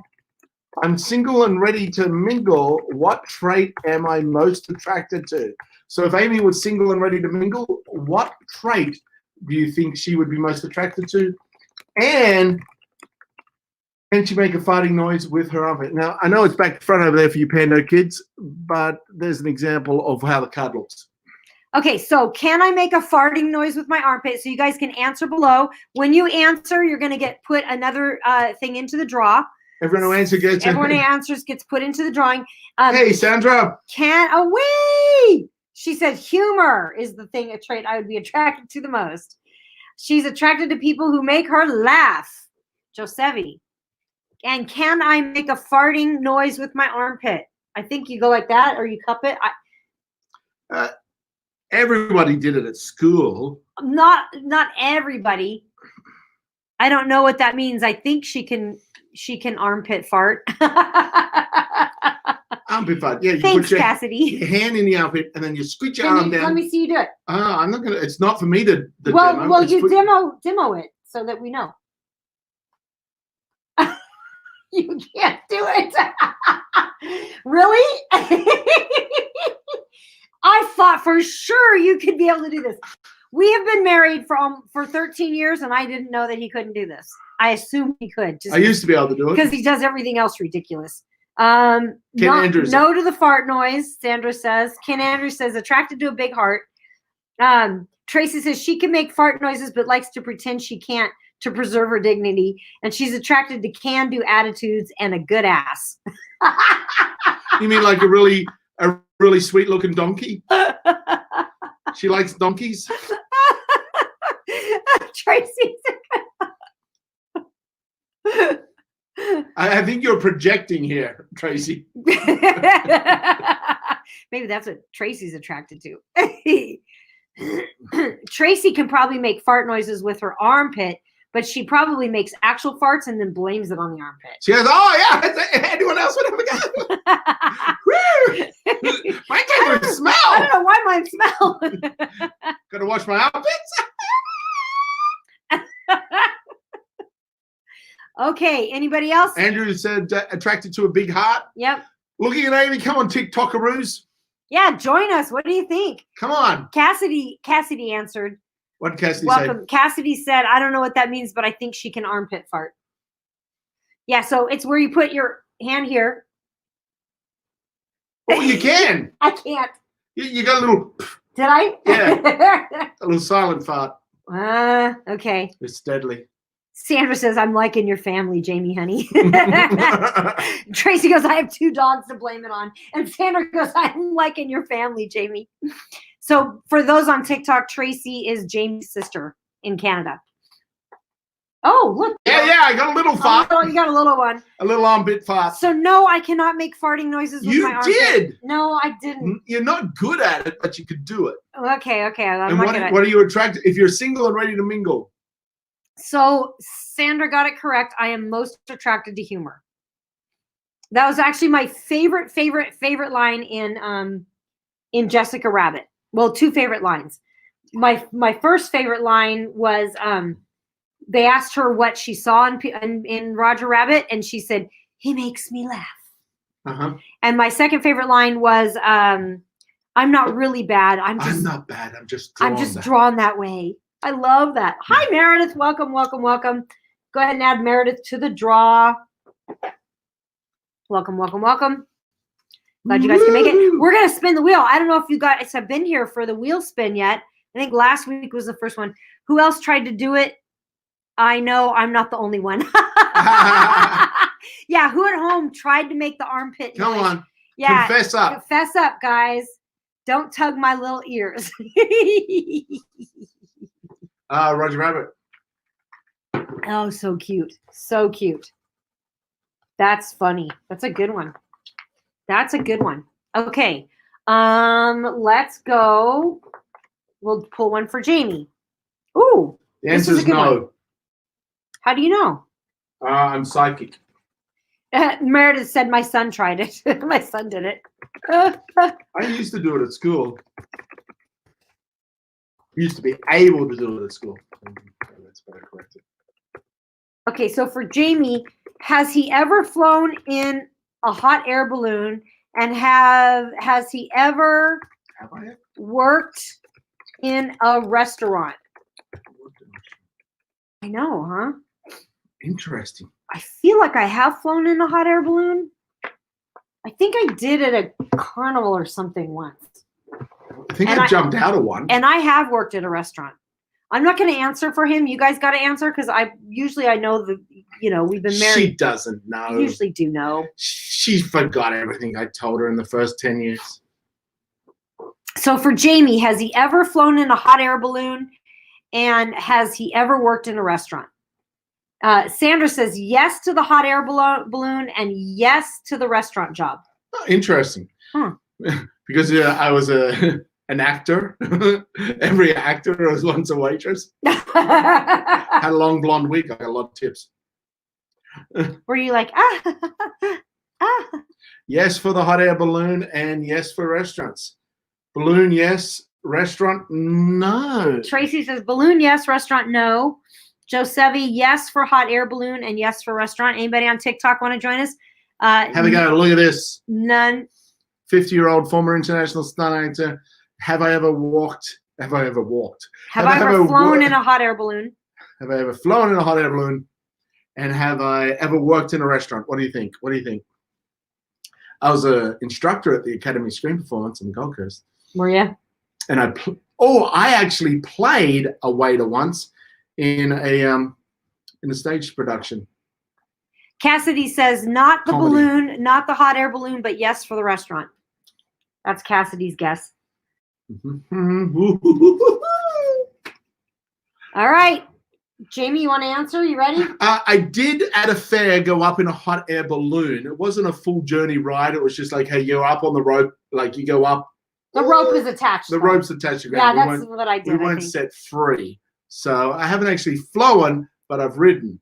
I'm single and ready to mingle. What trait am I most attracted to? So if Amy was single and ready to mingle, what trait do you think she would be most attracted to? And can she make a farting noise with her armpit? Now, I know it's back front over there for you Pando kids, but there's an example of how the card looks. Okay, so can I make a farting noise with my armpit? So you guys can answer below. When you answer, you're going to put another thing into the draw. Everyone who answers gets gets put into the drawing. Hey, Sandra. She said humor is the thing, a trait I would be attracted to the most. She's attracted to people who make her laugh. Josevi. And can I make a farting noise with my armpit? I think you go like that, or you cup it. Everybody did it at school. Not everybody. I don't know what that means. I think she can armpit fart. Armpit fart. Yeah. Thanks, Cassidy. Your hand in the armpit, and then you squeeze your arm down. Let me see you do it. I'm not gonna. It's not for me to. Well, you demo it so that we know. You can't do it. Really? I thought for sure you could be able to do this. We have been married for 13 years, and I didn't know that he couldn't do this. I assumed he could. I used to be able to do it because he does everything else ridiculous. No to the fart noise. Sandra says. Ken Andrews says attracted to a big heart. Tracy says she can make fart noises, but likes to pretend she can't to preserve her dignity, and she's attracted to can-do attitudes and a good ass. You mean like a really sweet-looking donkey? She likes donkeys. Tracy. I think you're projecting here, Tracy. Maybe that's what Tracy's attracted to. Tracy can probably make fart noises with her armpit, but she probably makes actual farts and then blames it on the armpit. She goes, "Oh yeah, anyone else would have a go." Mine doesn't smell. I don't know why mine smell. Gotta wash my armpits. Okay, anybody else? Andrew said attracted to a big heart. Yep. Looking at Amy, come on, TikTokaroos. Yeah, join us. What do you think? Come on. Cassidy answered. What did Cassidy Welcome. say? Cassidy said, I don't know what that means, but I think she can armpit fart. Yeah, so it's where you put your hand here. Oh, you can. I can't. You got a little Did I? Yeah. A little silent fart. Okay. It's deadly. Sandra says, I'm liking your family, Jamie, honey. Tracy goes, I have 2 dogs to blame it on. And Sandra goes, I'm liking your family, Jamie. So for those on TikTok, Tracy is Jamie's sister in Canada. Oh, look. Yeah, I got a little fart. Oh, you got a little one. A little armpit fart. So no, I cannot make farting noises with my armpit. You did. No, I didn't. You're not good at it, but you could do it. Okay. And what are you attracted? If you're single and ready to mingle. So Sandra got it correct. I am most attracted to humor. That was actually my favorite line in Jessica Rabbit. Well, 2 favorite lines. My first favorite line was they asked her what she saw in Roger Rabbit, and she said, "He makes me laugh." Uh-huh. And my second favorite line was, "I'm not really bad. I'm not bad. I'm just drawn that way." I love that. Hi, Meredith. Welcome. Go ahead and add Meredith to the draw. Welcome. Glad you guys can make it. We're going to spin the wheel. I don't know if you guys have been here for the wheel spin yet. I think last week was the first one. Who else tried to do it? I know I'm not the only one. Yeah, who at home tried to make the armpit noise? Come on. Yeah. Confess up. Confess up, guys. Don't tug my little ears. Roger Rabbit. Oh, so cute. So cute. That's funny. That's a good one. Okay. Let's go. We'll pull one for Jamie. Ooh. The answer is no. One. How do you know? I'm psychic. Meredith said my son tried it. My son did it. I used to do it at school. Used to be able to do it at school. That's better corrected. Okay, so for Jamie, has he ever flown in a hot air balloon, and has he ever worked in a restaurant? I know, huh? Interesting. I feel like I have flown in a hot air balloon. I think I did at a carnival or something once. I think I jumped out of one. And I have worked at a restaurant. I'm not going to answer for him. You guys got to answer because I know we've been married. She doesn't know. I usually do know. She forgot everything I told her in the first 10 years. So for Jamie, has he ever flown in a hot air balloon, and has he ever worked in a restaurant? Sandra says yes to the hot air balloon and yes to the restaurant job. Oh, interesting. Because I was an actor. Every actor was once a waitress. Had a long blonde wig. I got a lot of tips. Were you like, Yes for the hot air balloon and yes for restaurants. Balloon, yes. Restaurant, no. Tracy says balloon, yes. Restaurant, no. Josevi, yes for hot air balloon and yes for restaurant. Anybody on TikTok want to join us? Have a go. Look at this. None. 50-year-old former international stunt actor. Have I ever walked? Have I ever flown in a hot air balloon? Have I ever flown in a hot air balloon? And have I ever worked in a restaurant? What do you think? I was an instructor at the Academy of Screen Performance in the Gold Coast. Were you? And I actually played a waiter once in a stage production. Cassidy says not the balloon, not the hot air balloon, but yes for the restaurant. That's Cassidy's guess. All right. Jamie, you want to answer? You ready? I did at a fair go up in a hot air balloon. It wasn't a full journey ride. It was just like, hey, you're up on the rope. Like you go up. The rope is attached. The rope's attached. Yeah, that's what I did. We weren't set free. So I haven't actually flown, but I've ridden.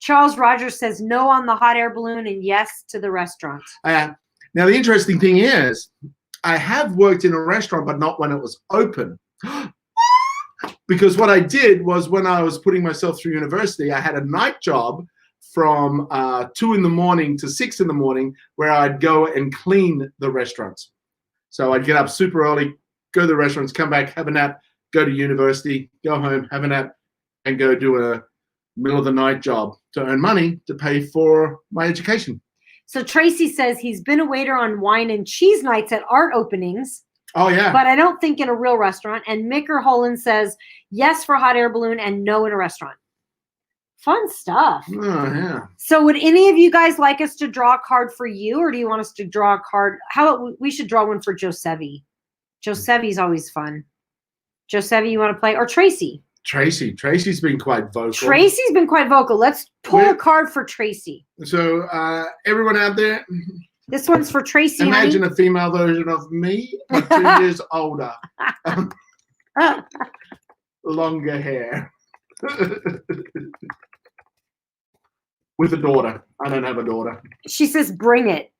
Charles Rogers says no on the hot air balloon and yes to the restaurant. Now, the interesting thing is I have worked in a restaurant, but not when it was open. Because what I did was when I was putting myself through university, I had a night job from 2 in the morning to 6 in the morning where I'd go and clean the restaurants. So I'd get up super early, go to the restaurants, come back, have a nap, go to university, go home, have a nap, and go do a middle of the night job to earn money to pay for my education. So Tracy says he's been a waiter on wine and cheese nights at art openings. Oh yeah. but I don't think in a real restaurant. And Micker Holland says yes for hot air balloon and no in a restaurant. Fun stuff. Oh yeah. So would any of you guys like us to draw a card for you, or do you want us to draw a card? How about we should draw one for Josevi? Josevi's always fun. Josevi, you want to play? Or Tracy? Tracy's been quite vocal. Tracy's been quite vocal. Let's pull a card for Tracy. So everyone out there, This one's for Tracy. imagine a female version of me, but 2 years older. Longer hair. With a daughter. I don't have a daughter. She says, bring it.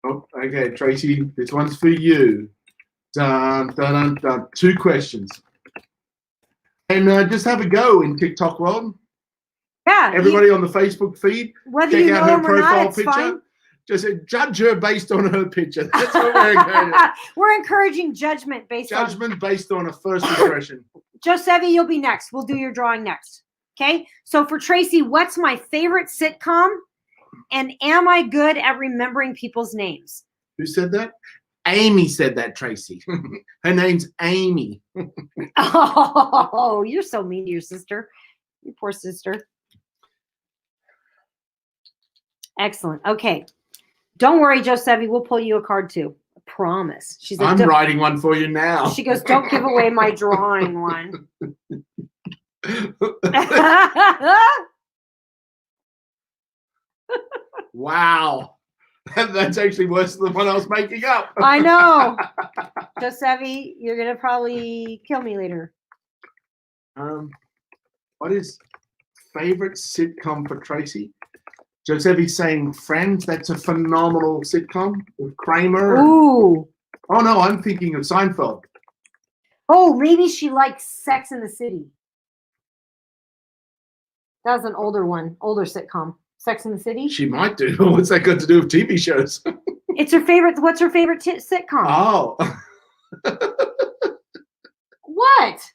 Oh, okay, Tracy, this one's for you. Dun, dun, dun, dun. 2 questions. And just have a go in TikTok world. Yeah. Everybody on the Facebook feed, whether check you out know her him or not, profile it's picture. fine. Just judge her based on her picture. That's what we're encouraging. We're encouraging judgment based on Judgment based on a first impression. Josevi, you'll be next. We'll do your drawing next. Okay. So for Tracy, what's my favorite sitcom? And am I good at remembering people's names? Who said that? Amy said that, Tracy. Her name's Amy. Oh, you're so mean to your sister. Your poor sister. Excellent. Okay. Don't worry, Josevi. We'll pull you a card too. I promise. She's like, I'm writing one for you now. She goes, don't give away my drawing one. Wow. That's actually worse than the one I was making up. I know. Josevi, you're going to probably kill me later. What is favorite sitcom for Tracy? Josevi's saying Friends. That's a phenomenal sitcom with Kramer. Ooh. Oh, no, I'm thinking of Seinfeld. Oh, maybe she likes Sex in the City. That was an older one, older sitcom. Sex in the City? She might do. What's that got to do with TV shows? It's her favorite. What's her favorite sitcom? Oh. What?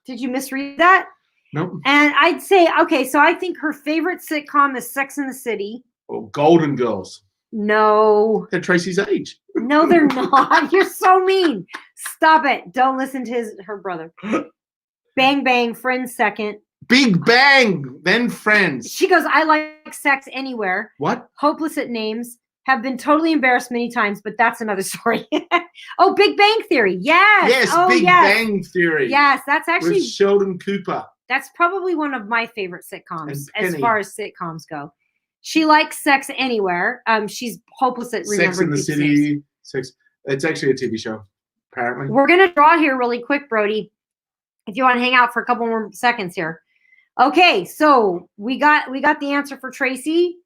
Did you misread that? Nope. And I'd say, okay, so I think her favorite sitcom is Sex in the City. Oh, Golden Girls. No. They're Tracy's age. No, they're not. You're so mean. Stop it. Don't listen to her brother. Bang Bang, Friends second. Big Bang, then Friends. She goes, I like Sex Anywhere. What? Hopeless at Names. Have been totally embarrassed many times, but that's another story. Oh, Big Bang Theory. Yes. Yes, oh, Big yes. Bang Theory. Yes, that's actually, with Sheldon Cooper. that's probably one of my favorite sitcoms And as Penny. far as sitcoms go. She likes Sex Anywhere. She's hopeless at remembering Sex in the people's City. names. Sex. It's actually a TV show, apparently. We're going to draw here really quick, Brody, if you want to hang out for a couple more seconds here. Okay, so we got the answer for Tracy.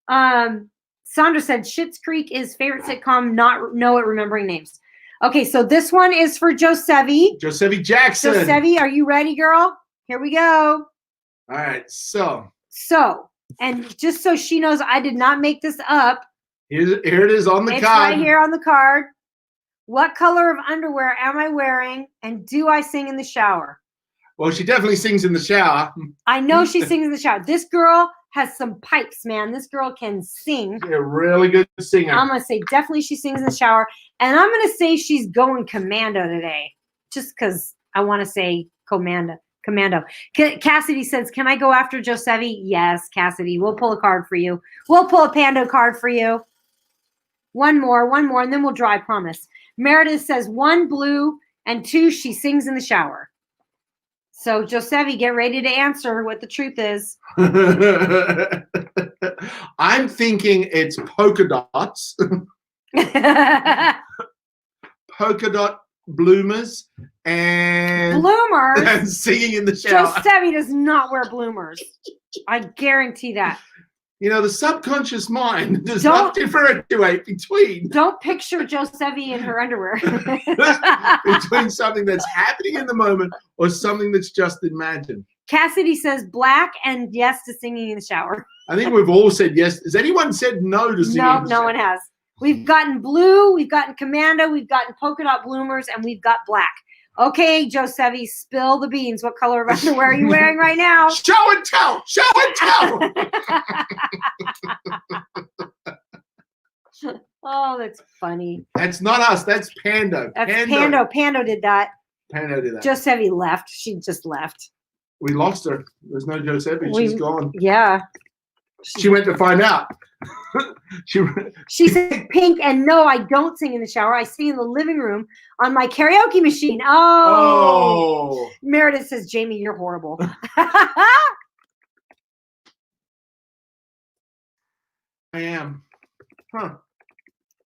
Sandra said Schitt's Creek is favorite sitcom, not know at remembering names. Okay, so this one is for Josevi. Josevi Jackson. Josevi, are you ready, girl? Here we go. All right, so And just so she knows, I did not make this up. here it is on the It's card. right here on the card. What color of underwear am I wearing? And do I sing in the shower? Well, she definitely sings in the shower. I know she sings in the shower. This girl has some pipes, man. This girl can sing. She's a really good singer. I'm going to say definitely she sings in the shower. And I'm going to say she's going commando today. Just because I want to say commando. Cassidy says, can I go after Josevi? Yes, Cassidy. We'll pull a card for you. We'll pull a Pando card for you. One more, and then we'll draw, I promise. Meredith says 1 blue and 2, she sings in the shower. So, Josevi, get ready to answer what the truth is. I'm thinking it's polka dots. Polka dot bloomers and Bloomers? singing in the shower. Josevi does not wear bloomers. I guarantee that. You know, the subconscious mind does not differentiate between Don't picture Josevi in her underwear. between something that's happening in the moment or something that's just imagined. Cassidy says black and yes to singing in the shower. I think we've all said yes. Has anyone said no to singing? No, no one has. We've gotten blue, we've gotten commando, we've gotten polka dot bloomers, and we've got black. Okay, Josevi, spill the beans. What color of underwear are you wearing right now? Show and tell! Show and tell! Oh, that's funny. That's not us. That's Pando. That's Pando. Pando did that. Pando did that. Josevi left. She just left. We lost her. There's no Josevi. She's gone. Yeah. She went to find out. She said pink, and no, I don't sing in the shower. I sing in the living room on my karaoke machine. Oh. Meredith says, Jamie, you're horrible. I am. Huh.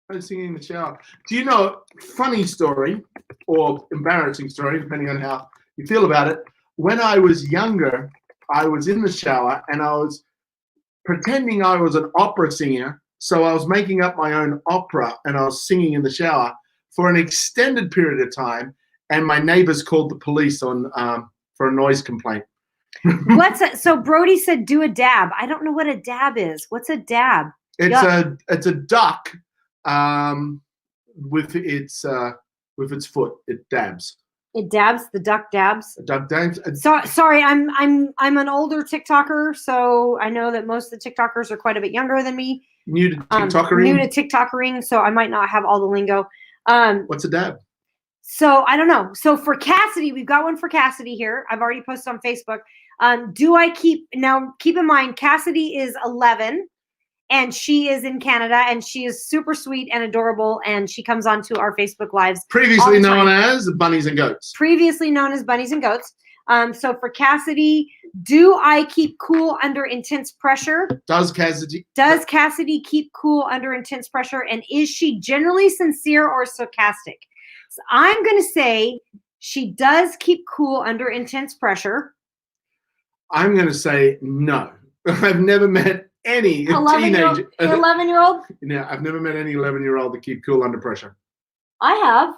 I'm singing in the shower. Do you know, funny story or embarrassing story, depending on how you feel about it. When I was younger, I was in the shower and I was pretending I was an opera singer. So I was making up my own opera and I was singing in the shower for an extended period of time. And my neighbors called the police on for a noise complaint. What's that? So Brody said, do a dab. I don't know what a dab is. What's a dab? It's a duck with its foot. It dabs. It dabs. The duck dabs. A duck dabs. Sorry, I'm an older TikToker, so I know that most of the TikTokers are quite a bit younger than me. New to TikTokering. New to TikTokering, so I might not have all the lingo. What's a dab? So I don't know. So for Cassidy, we've got one for Cassidy here. I've already posted on Facebook. Keep in mind, Cassidy is 11 and she is in Canada and she is super sweet and adorable. And she comes onto our Facebook lives. Previously known as Bunnies and Goats. Previously known as Bunnies and Goats. So for Cassidy, do I keep cool under intense pressure? Does Cassidy keep cool under intense pressure? And is she generally sincere or sarcastic? So I'm going to say she does keep cool under intense pressure. I'm going to say no. I've never met any teenager. 11-year-old? No, I've never met any 11-year-old that keep cool under pressure. I have.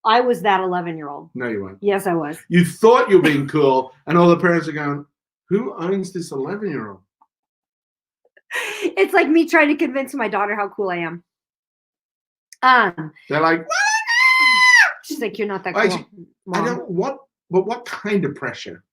I was that 11-year-old. No, you weren't. Yes, I was. You thought you were being cool, and all the parents are going, who owns this 11-year-old? It's like me trying to convince my daughter how cool I am. They're like, she's like, you're not that cool. What kind of pressure?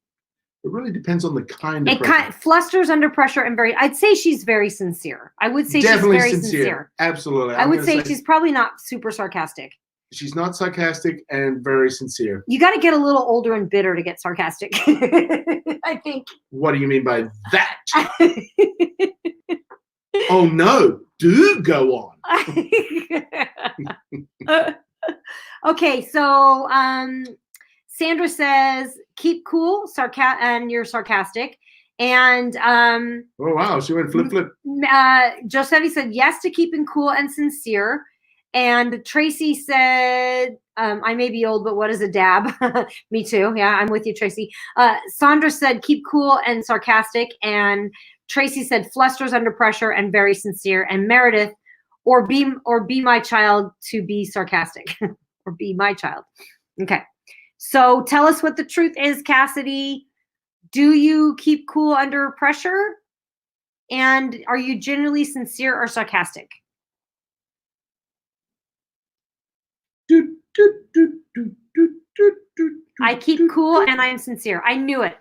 It really depends on the kind of pressure. It flusters under pressure and I'd say she's very sincere. I would say definitely she's very sincere. Absolutely. I would say she's probably not super sarcastic. She's not sarcastic and very sincere. You got to get a little older and bitter to get sarcastic. I think. What do you mean by that? Oh no, do go on. Okay, so Sandra says keep cool, and you're sarcastic. And oh wow, she went flip. Josevi said yes to keeping cool and sincere. And Tracy said, I may be old, but what is a dab? Me too. Yeah, I'm with you, Tracy. Sandra said keep cool and sarcastic. And Tracy said flusters under pressure and very sincere. And Meredith, or be my child to be sarcastic. Or be my child. Okay. So tell us what the truth is, Cassidy. Do you keep cool under pressure? And are you generally sincere or sarcastic? I keep cool and I'm sincere. I knew it.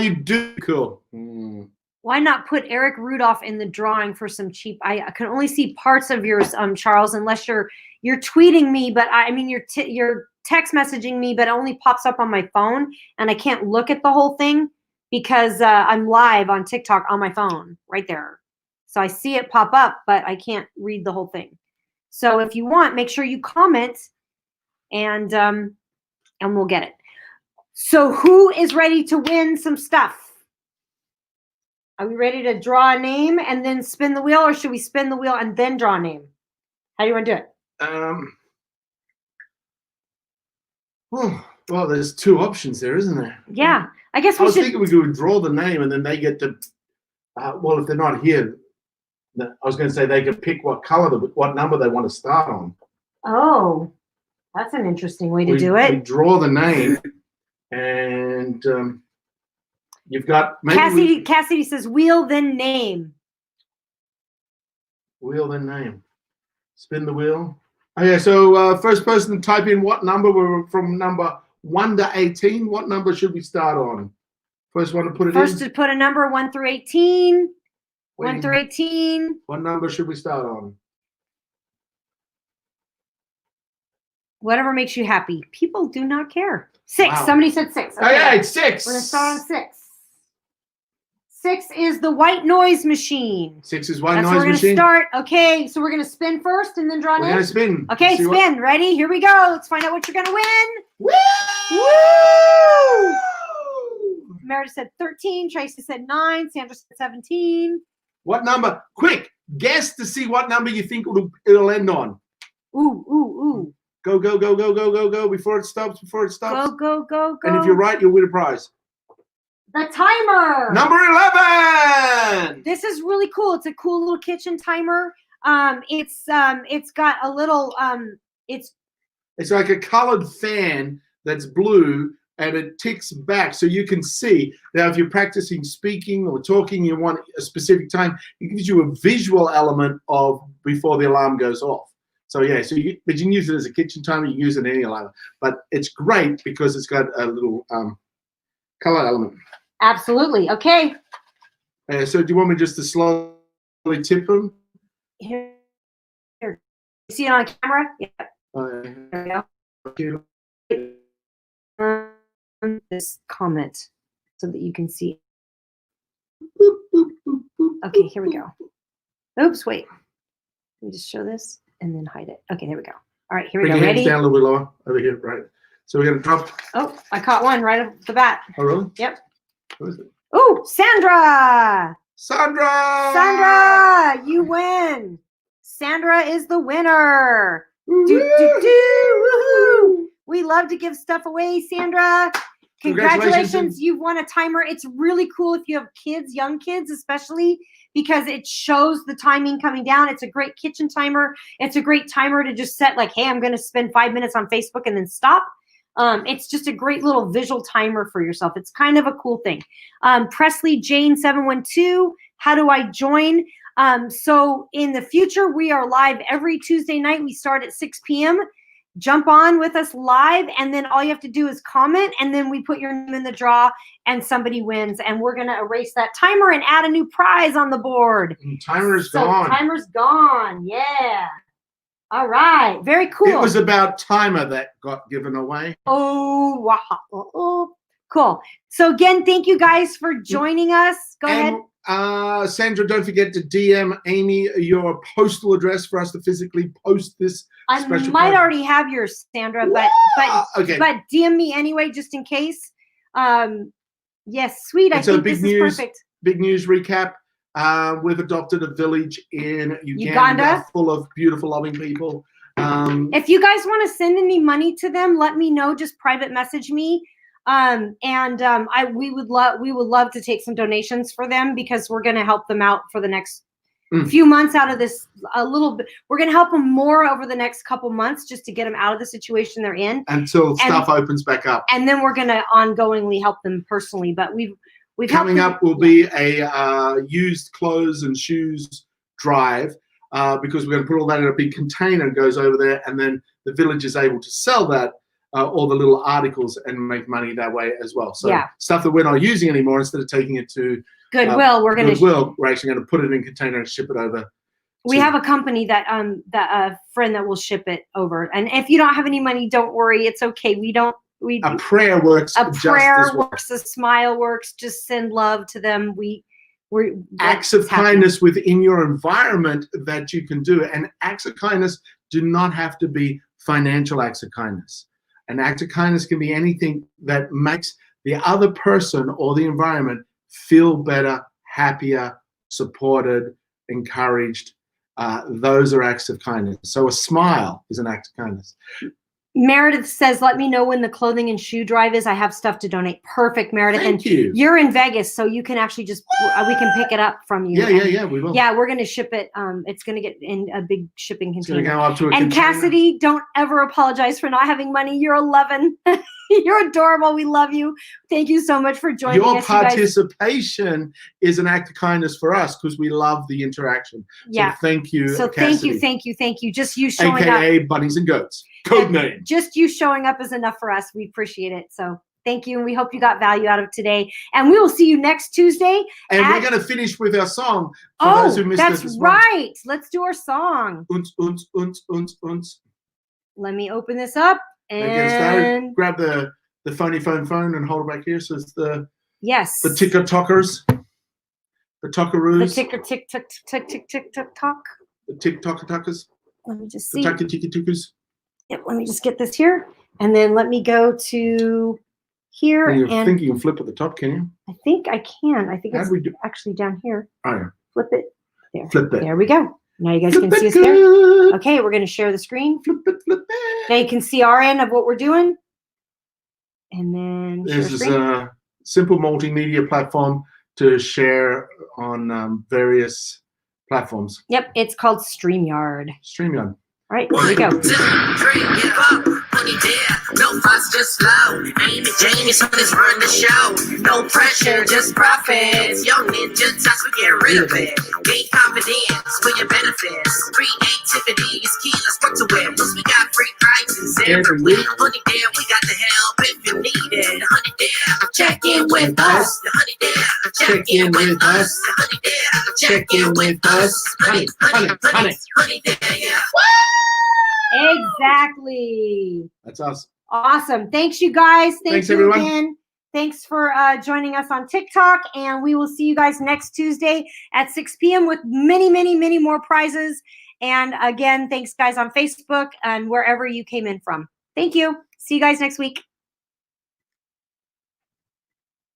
You do cool. Why not put Eric Rudolph in the drawing for some cheap? I can only see parts of yours, Charles, unless you're tweeting me. But I mean, you're text messaging me, but it only pops up on my phone, and I can't look at the whole thing because I'm live on TikTok on my phone right there. So I see it pop up, but I can't read the whole thing. So if you want, make sure you comment, and we'll get it. So who is ready to win some stuff? Are we ready to draw a name and then spin the wheel, or should we spin the wheel and then draw a name? How do you want to do it? Well, there's two options there, isn't there? Yeah, I guess I was thinking we could draw the name and then they get to. Well, if they're not here, I was going to say they could pick what number they want to start on. Oh, that's an interesting way to do it. We draw the name, and you've got maybe Cassidy says wheel then name. Wheel then name. Spin the wheel. Okay, so first person to type in what number. We're from number 1 to 18. What number should we start on? First one to put it in. First to put a number 1 through 18. 1 through 18. What number should we start on? Whatever makes you happy. People do not care. 6. Wow. Somebody said 6. Oh, yeah, it's 6. We're going to start on 6. 6 is the white noise machine. 6 is white That's noise where we're machine. Going to start. Okay, so we're going to spin first and then draw We're in. going to spin. Okay, See spin. Ready? Here we go. Let's find out what you're going to win. Woo! Woo! Meredith said 13. Tracy said 9. Sandra said 17. What number? Quick, guess to see what number you think it'll end on. Ooh, ooh, ooh. Go, go, go, go, go, go, go, before it stops, Go, go, go, go. And if you're right, you'll win a prize. The timer. Number 11! This is really cool. It's a cool little kitchen timer. It's got a little, it's like a colored fan that's blue, and it ticks back so you can see. Now, if you're practicing speaking or talking, you want a specific time, it gives you a visual element of before the alarm goes off. So yeah, but you can use it as a kitchen timer, you can use it in any alarm. But it's great because it's got a little color element. Absolutely. Okay. So do you want me just to slowly tip them? Here. You see it on camera? Yeah. There we go. This comment so that you can see. Okay, here we go. Oops, wait. Let me just show this and then hide it. Okay, there we go. All right, here we Bring go. your hands Ready? down a little bit lower. Over here, right. So we're going to drop. Oh, I caught one right off the bat. Oh, really? Yep. What is it? Oh, Sandra! Sandra! Sandra, you win. Sandra is the winner. Woo-hoo! Woohoo! We love to give stuff away, Sandra. Congratulations, you've won a timer. It's really cool if you have kids, young kids especially, because it shows the timing coming down. It's a great kitchen timer. It's a great timer to just set like, hey, I'm going to spend 5 minutes on Facebook and then stop. It's just a great little visual timer for yourself. It's kind of a cool thing. Presley Jane 712, how do I join? So in the future, we are live every Tuesday night. We start at 6 p.m. Jump on with us live, and then all you have to do is comment, and then we put your name in the draw, and somebody wins. And we're going to erase that timer and add a new prize on the board. And timer's gone. Timer's gone. Yeah. All right. Very cool. It was about timer that got given away. Oh, wow. Oh, cool. So again, thank you guys for joining us. Go ahead. Sandra, don't forget to DM Amy your postal address for us to physically post this. I might already have yours, Sandra, but DM me anyway, just in case. Yes, sweet. I think this is perfect. Big news recap. We've adopted a village in Uganda full of beautiful, loving people. If you guys want to send any money to them, let me know. Just private message me. We would love to take some donations for them because we're going to help them out for the next few months out of this a little bit. We're going to help them more over the next couple months just to get them out of the situation they're in until stuff opens back up. And then we're going to ongoingly help them personally. But we've coming up will be a used clothes and shoes drive because we're going to put all that in a big container and goes over there, and then the village is able to sell that. All the little articles and make money that way as well. So stuff that we're not using anymore, instead of taking it to Goodwill, we're actually going to put it in a container and ship it over. We have a company that a friend that will ship it over. And if you don't have any money, don't worry, it's okay. A prayer works. A prayer works. A smile works. Just send love to them. We're acts of kindness within your environment that you can do, and acts of kindness do not have to be financial acts of kindness. An act of kindness can be anything that makes the other person or the environment feel better, happier, supported, encouraged. Those are acts of kindness. So a smile is an act of kindness. Meredith says, let me know when the clothing and shoe drive is. I have stuff to donate. Perfect, Meredith. Thank you. You're in Vegas, so you can actually just, we can pick it up from you. Yeah, we will. Yeah, we're going to ship it. It's going to get in a big shipping container. It's going to go up to a container. Cassidy, don't ever apologize for not having money. You're 11. You're adorable. We love you. Thank you so much for joining us. Your participation is an act of kindness for us because we love the interaction. Yeah. So thank you, So Cassidy. thank you. Just you showing up. AKA Bunnies and Goats. Code name. Just you showing up is enough for us. We appreciate it. So thank you. And we hope you got value out of today. And we will see you next Tuesday. And we're going to finish with our song for those who missed it this right. Let's do our song. Uns. let me open this up Get started. and Grab the phone and hold it back here. So it's the yes, TikTokers, the Talkaroos, the TikTok. the TikTokers, Let me just the see. TikTokers. Yep, let me just get this here, and then let me go to here. You And think you can flip at the top? Can you? I think I can. I think How it's do we do? actually down here. Oh yeah. Flip it. There. Flip it. There we go. Now you guys Flip can see it us there. good. Okay, we're going to share the screen. Flip it. Now you can see our end of what we're doing. And then share This is screen. a simple multimedia platform to share on various platforms. Yep, it's called StreamYard. StreamYard. All right, here we go. 1, 2, 3, get up, money there, no fuss, just flow. Amy Jamie's on his run the show. No pressure, just profits. Young ninja touch, we get rid of it. Gain confidence for your benefits. Creativity is key, let's work to it. Plus we got free prizes every week. Honey there, we got the help if you need it. Honey there, check in with us. The honey there, check in with us. The honey there, check in with us. Honey there, yeah. Exactly. That's us. Awesome. Thanks, you guys. Thanks, you everyone. again. Thanks for joining us on TikTok. And we will see you guys next Tuesday at 6 p.m. with many, many, many more prizes. And again, thanks, guys, on Facebook and wherever you came in from. Thank you. See you guys next week.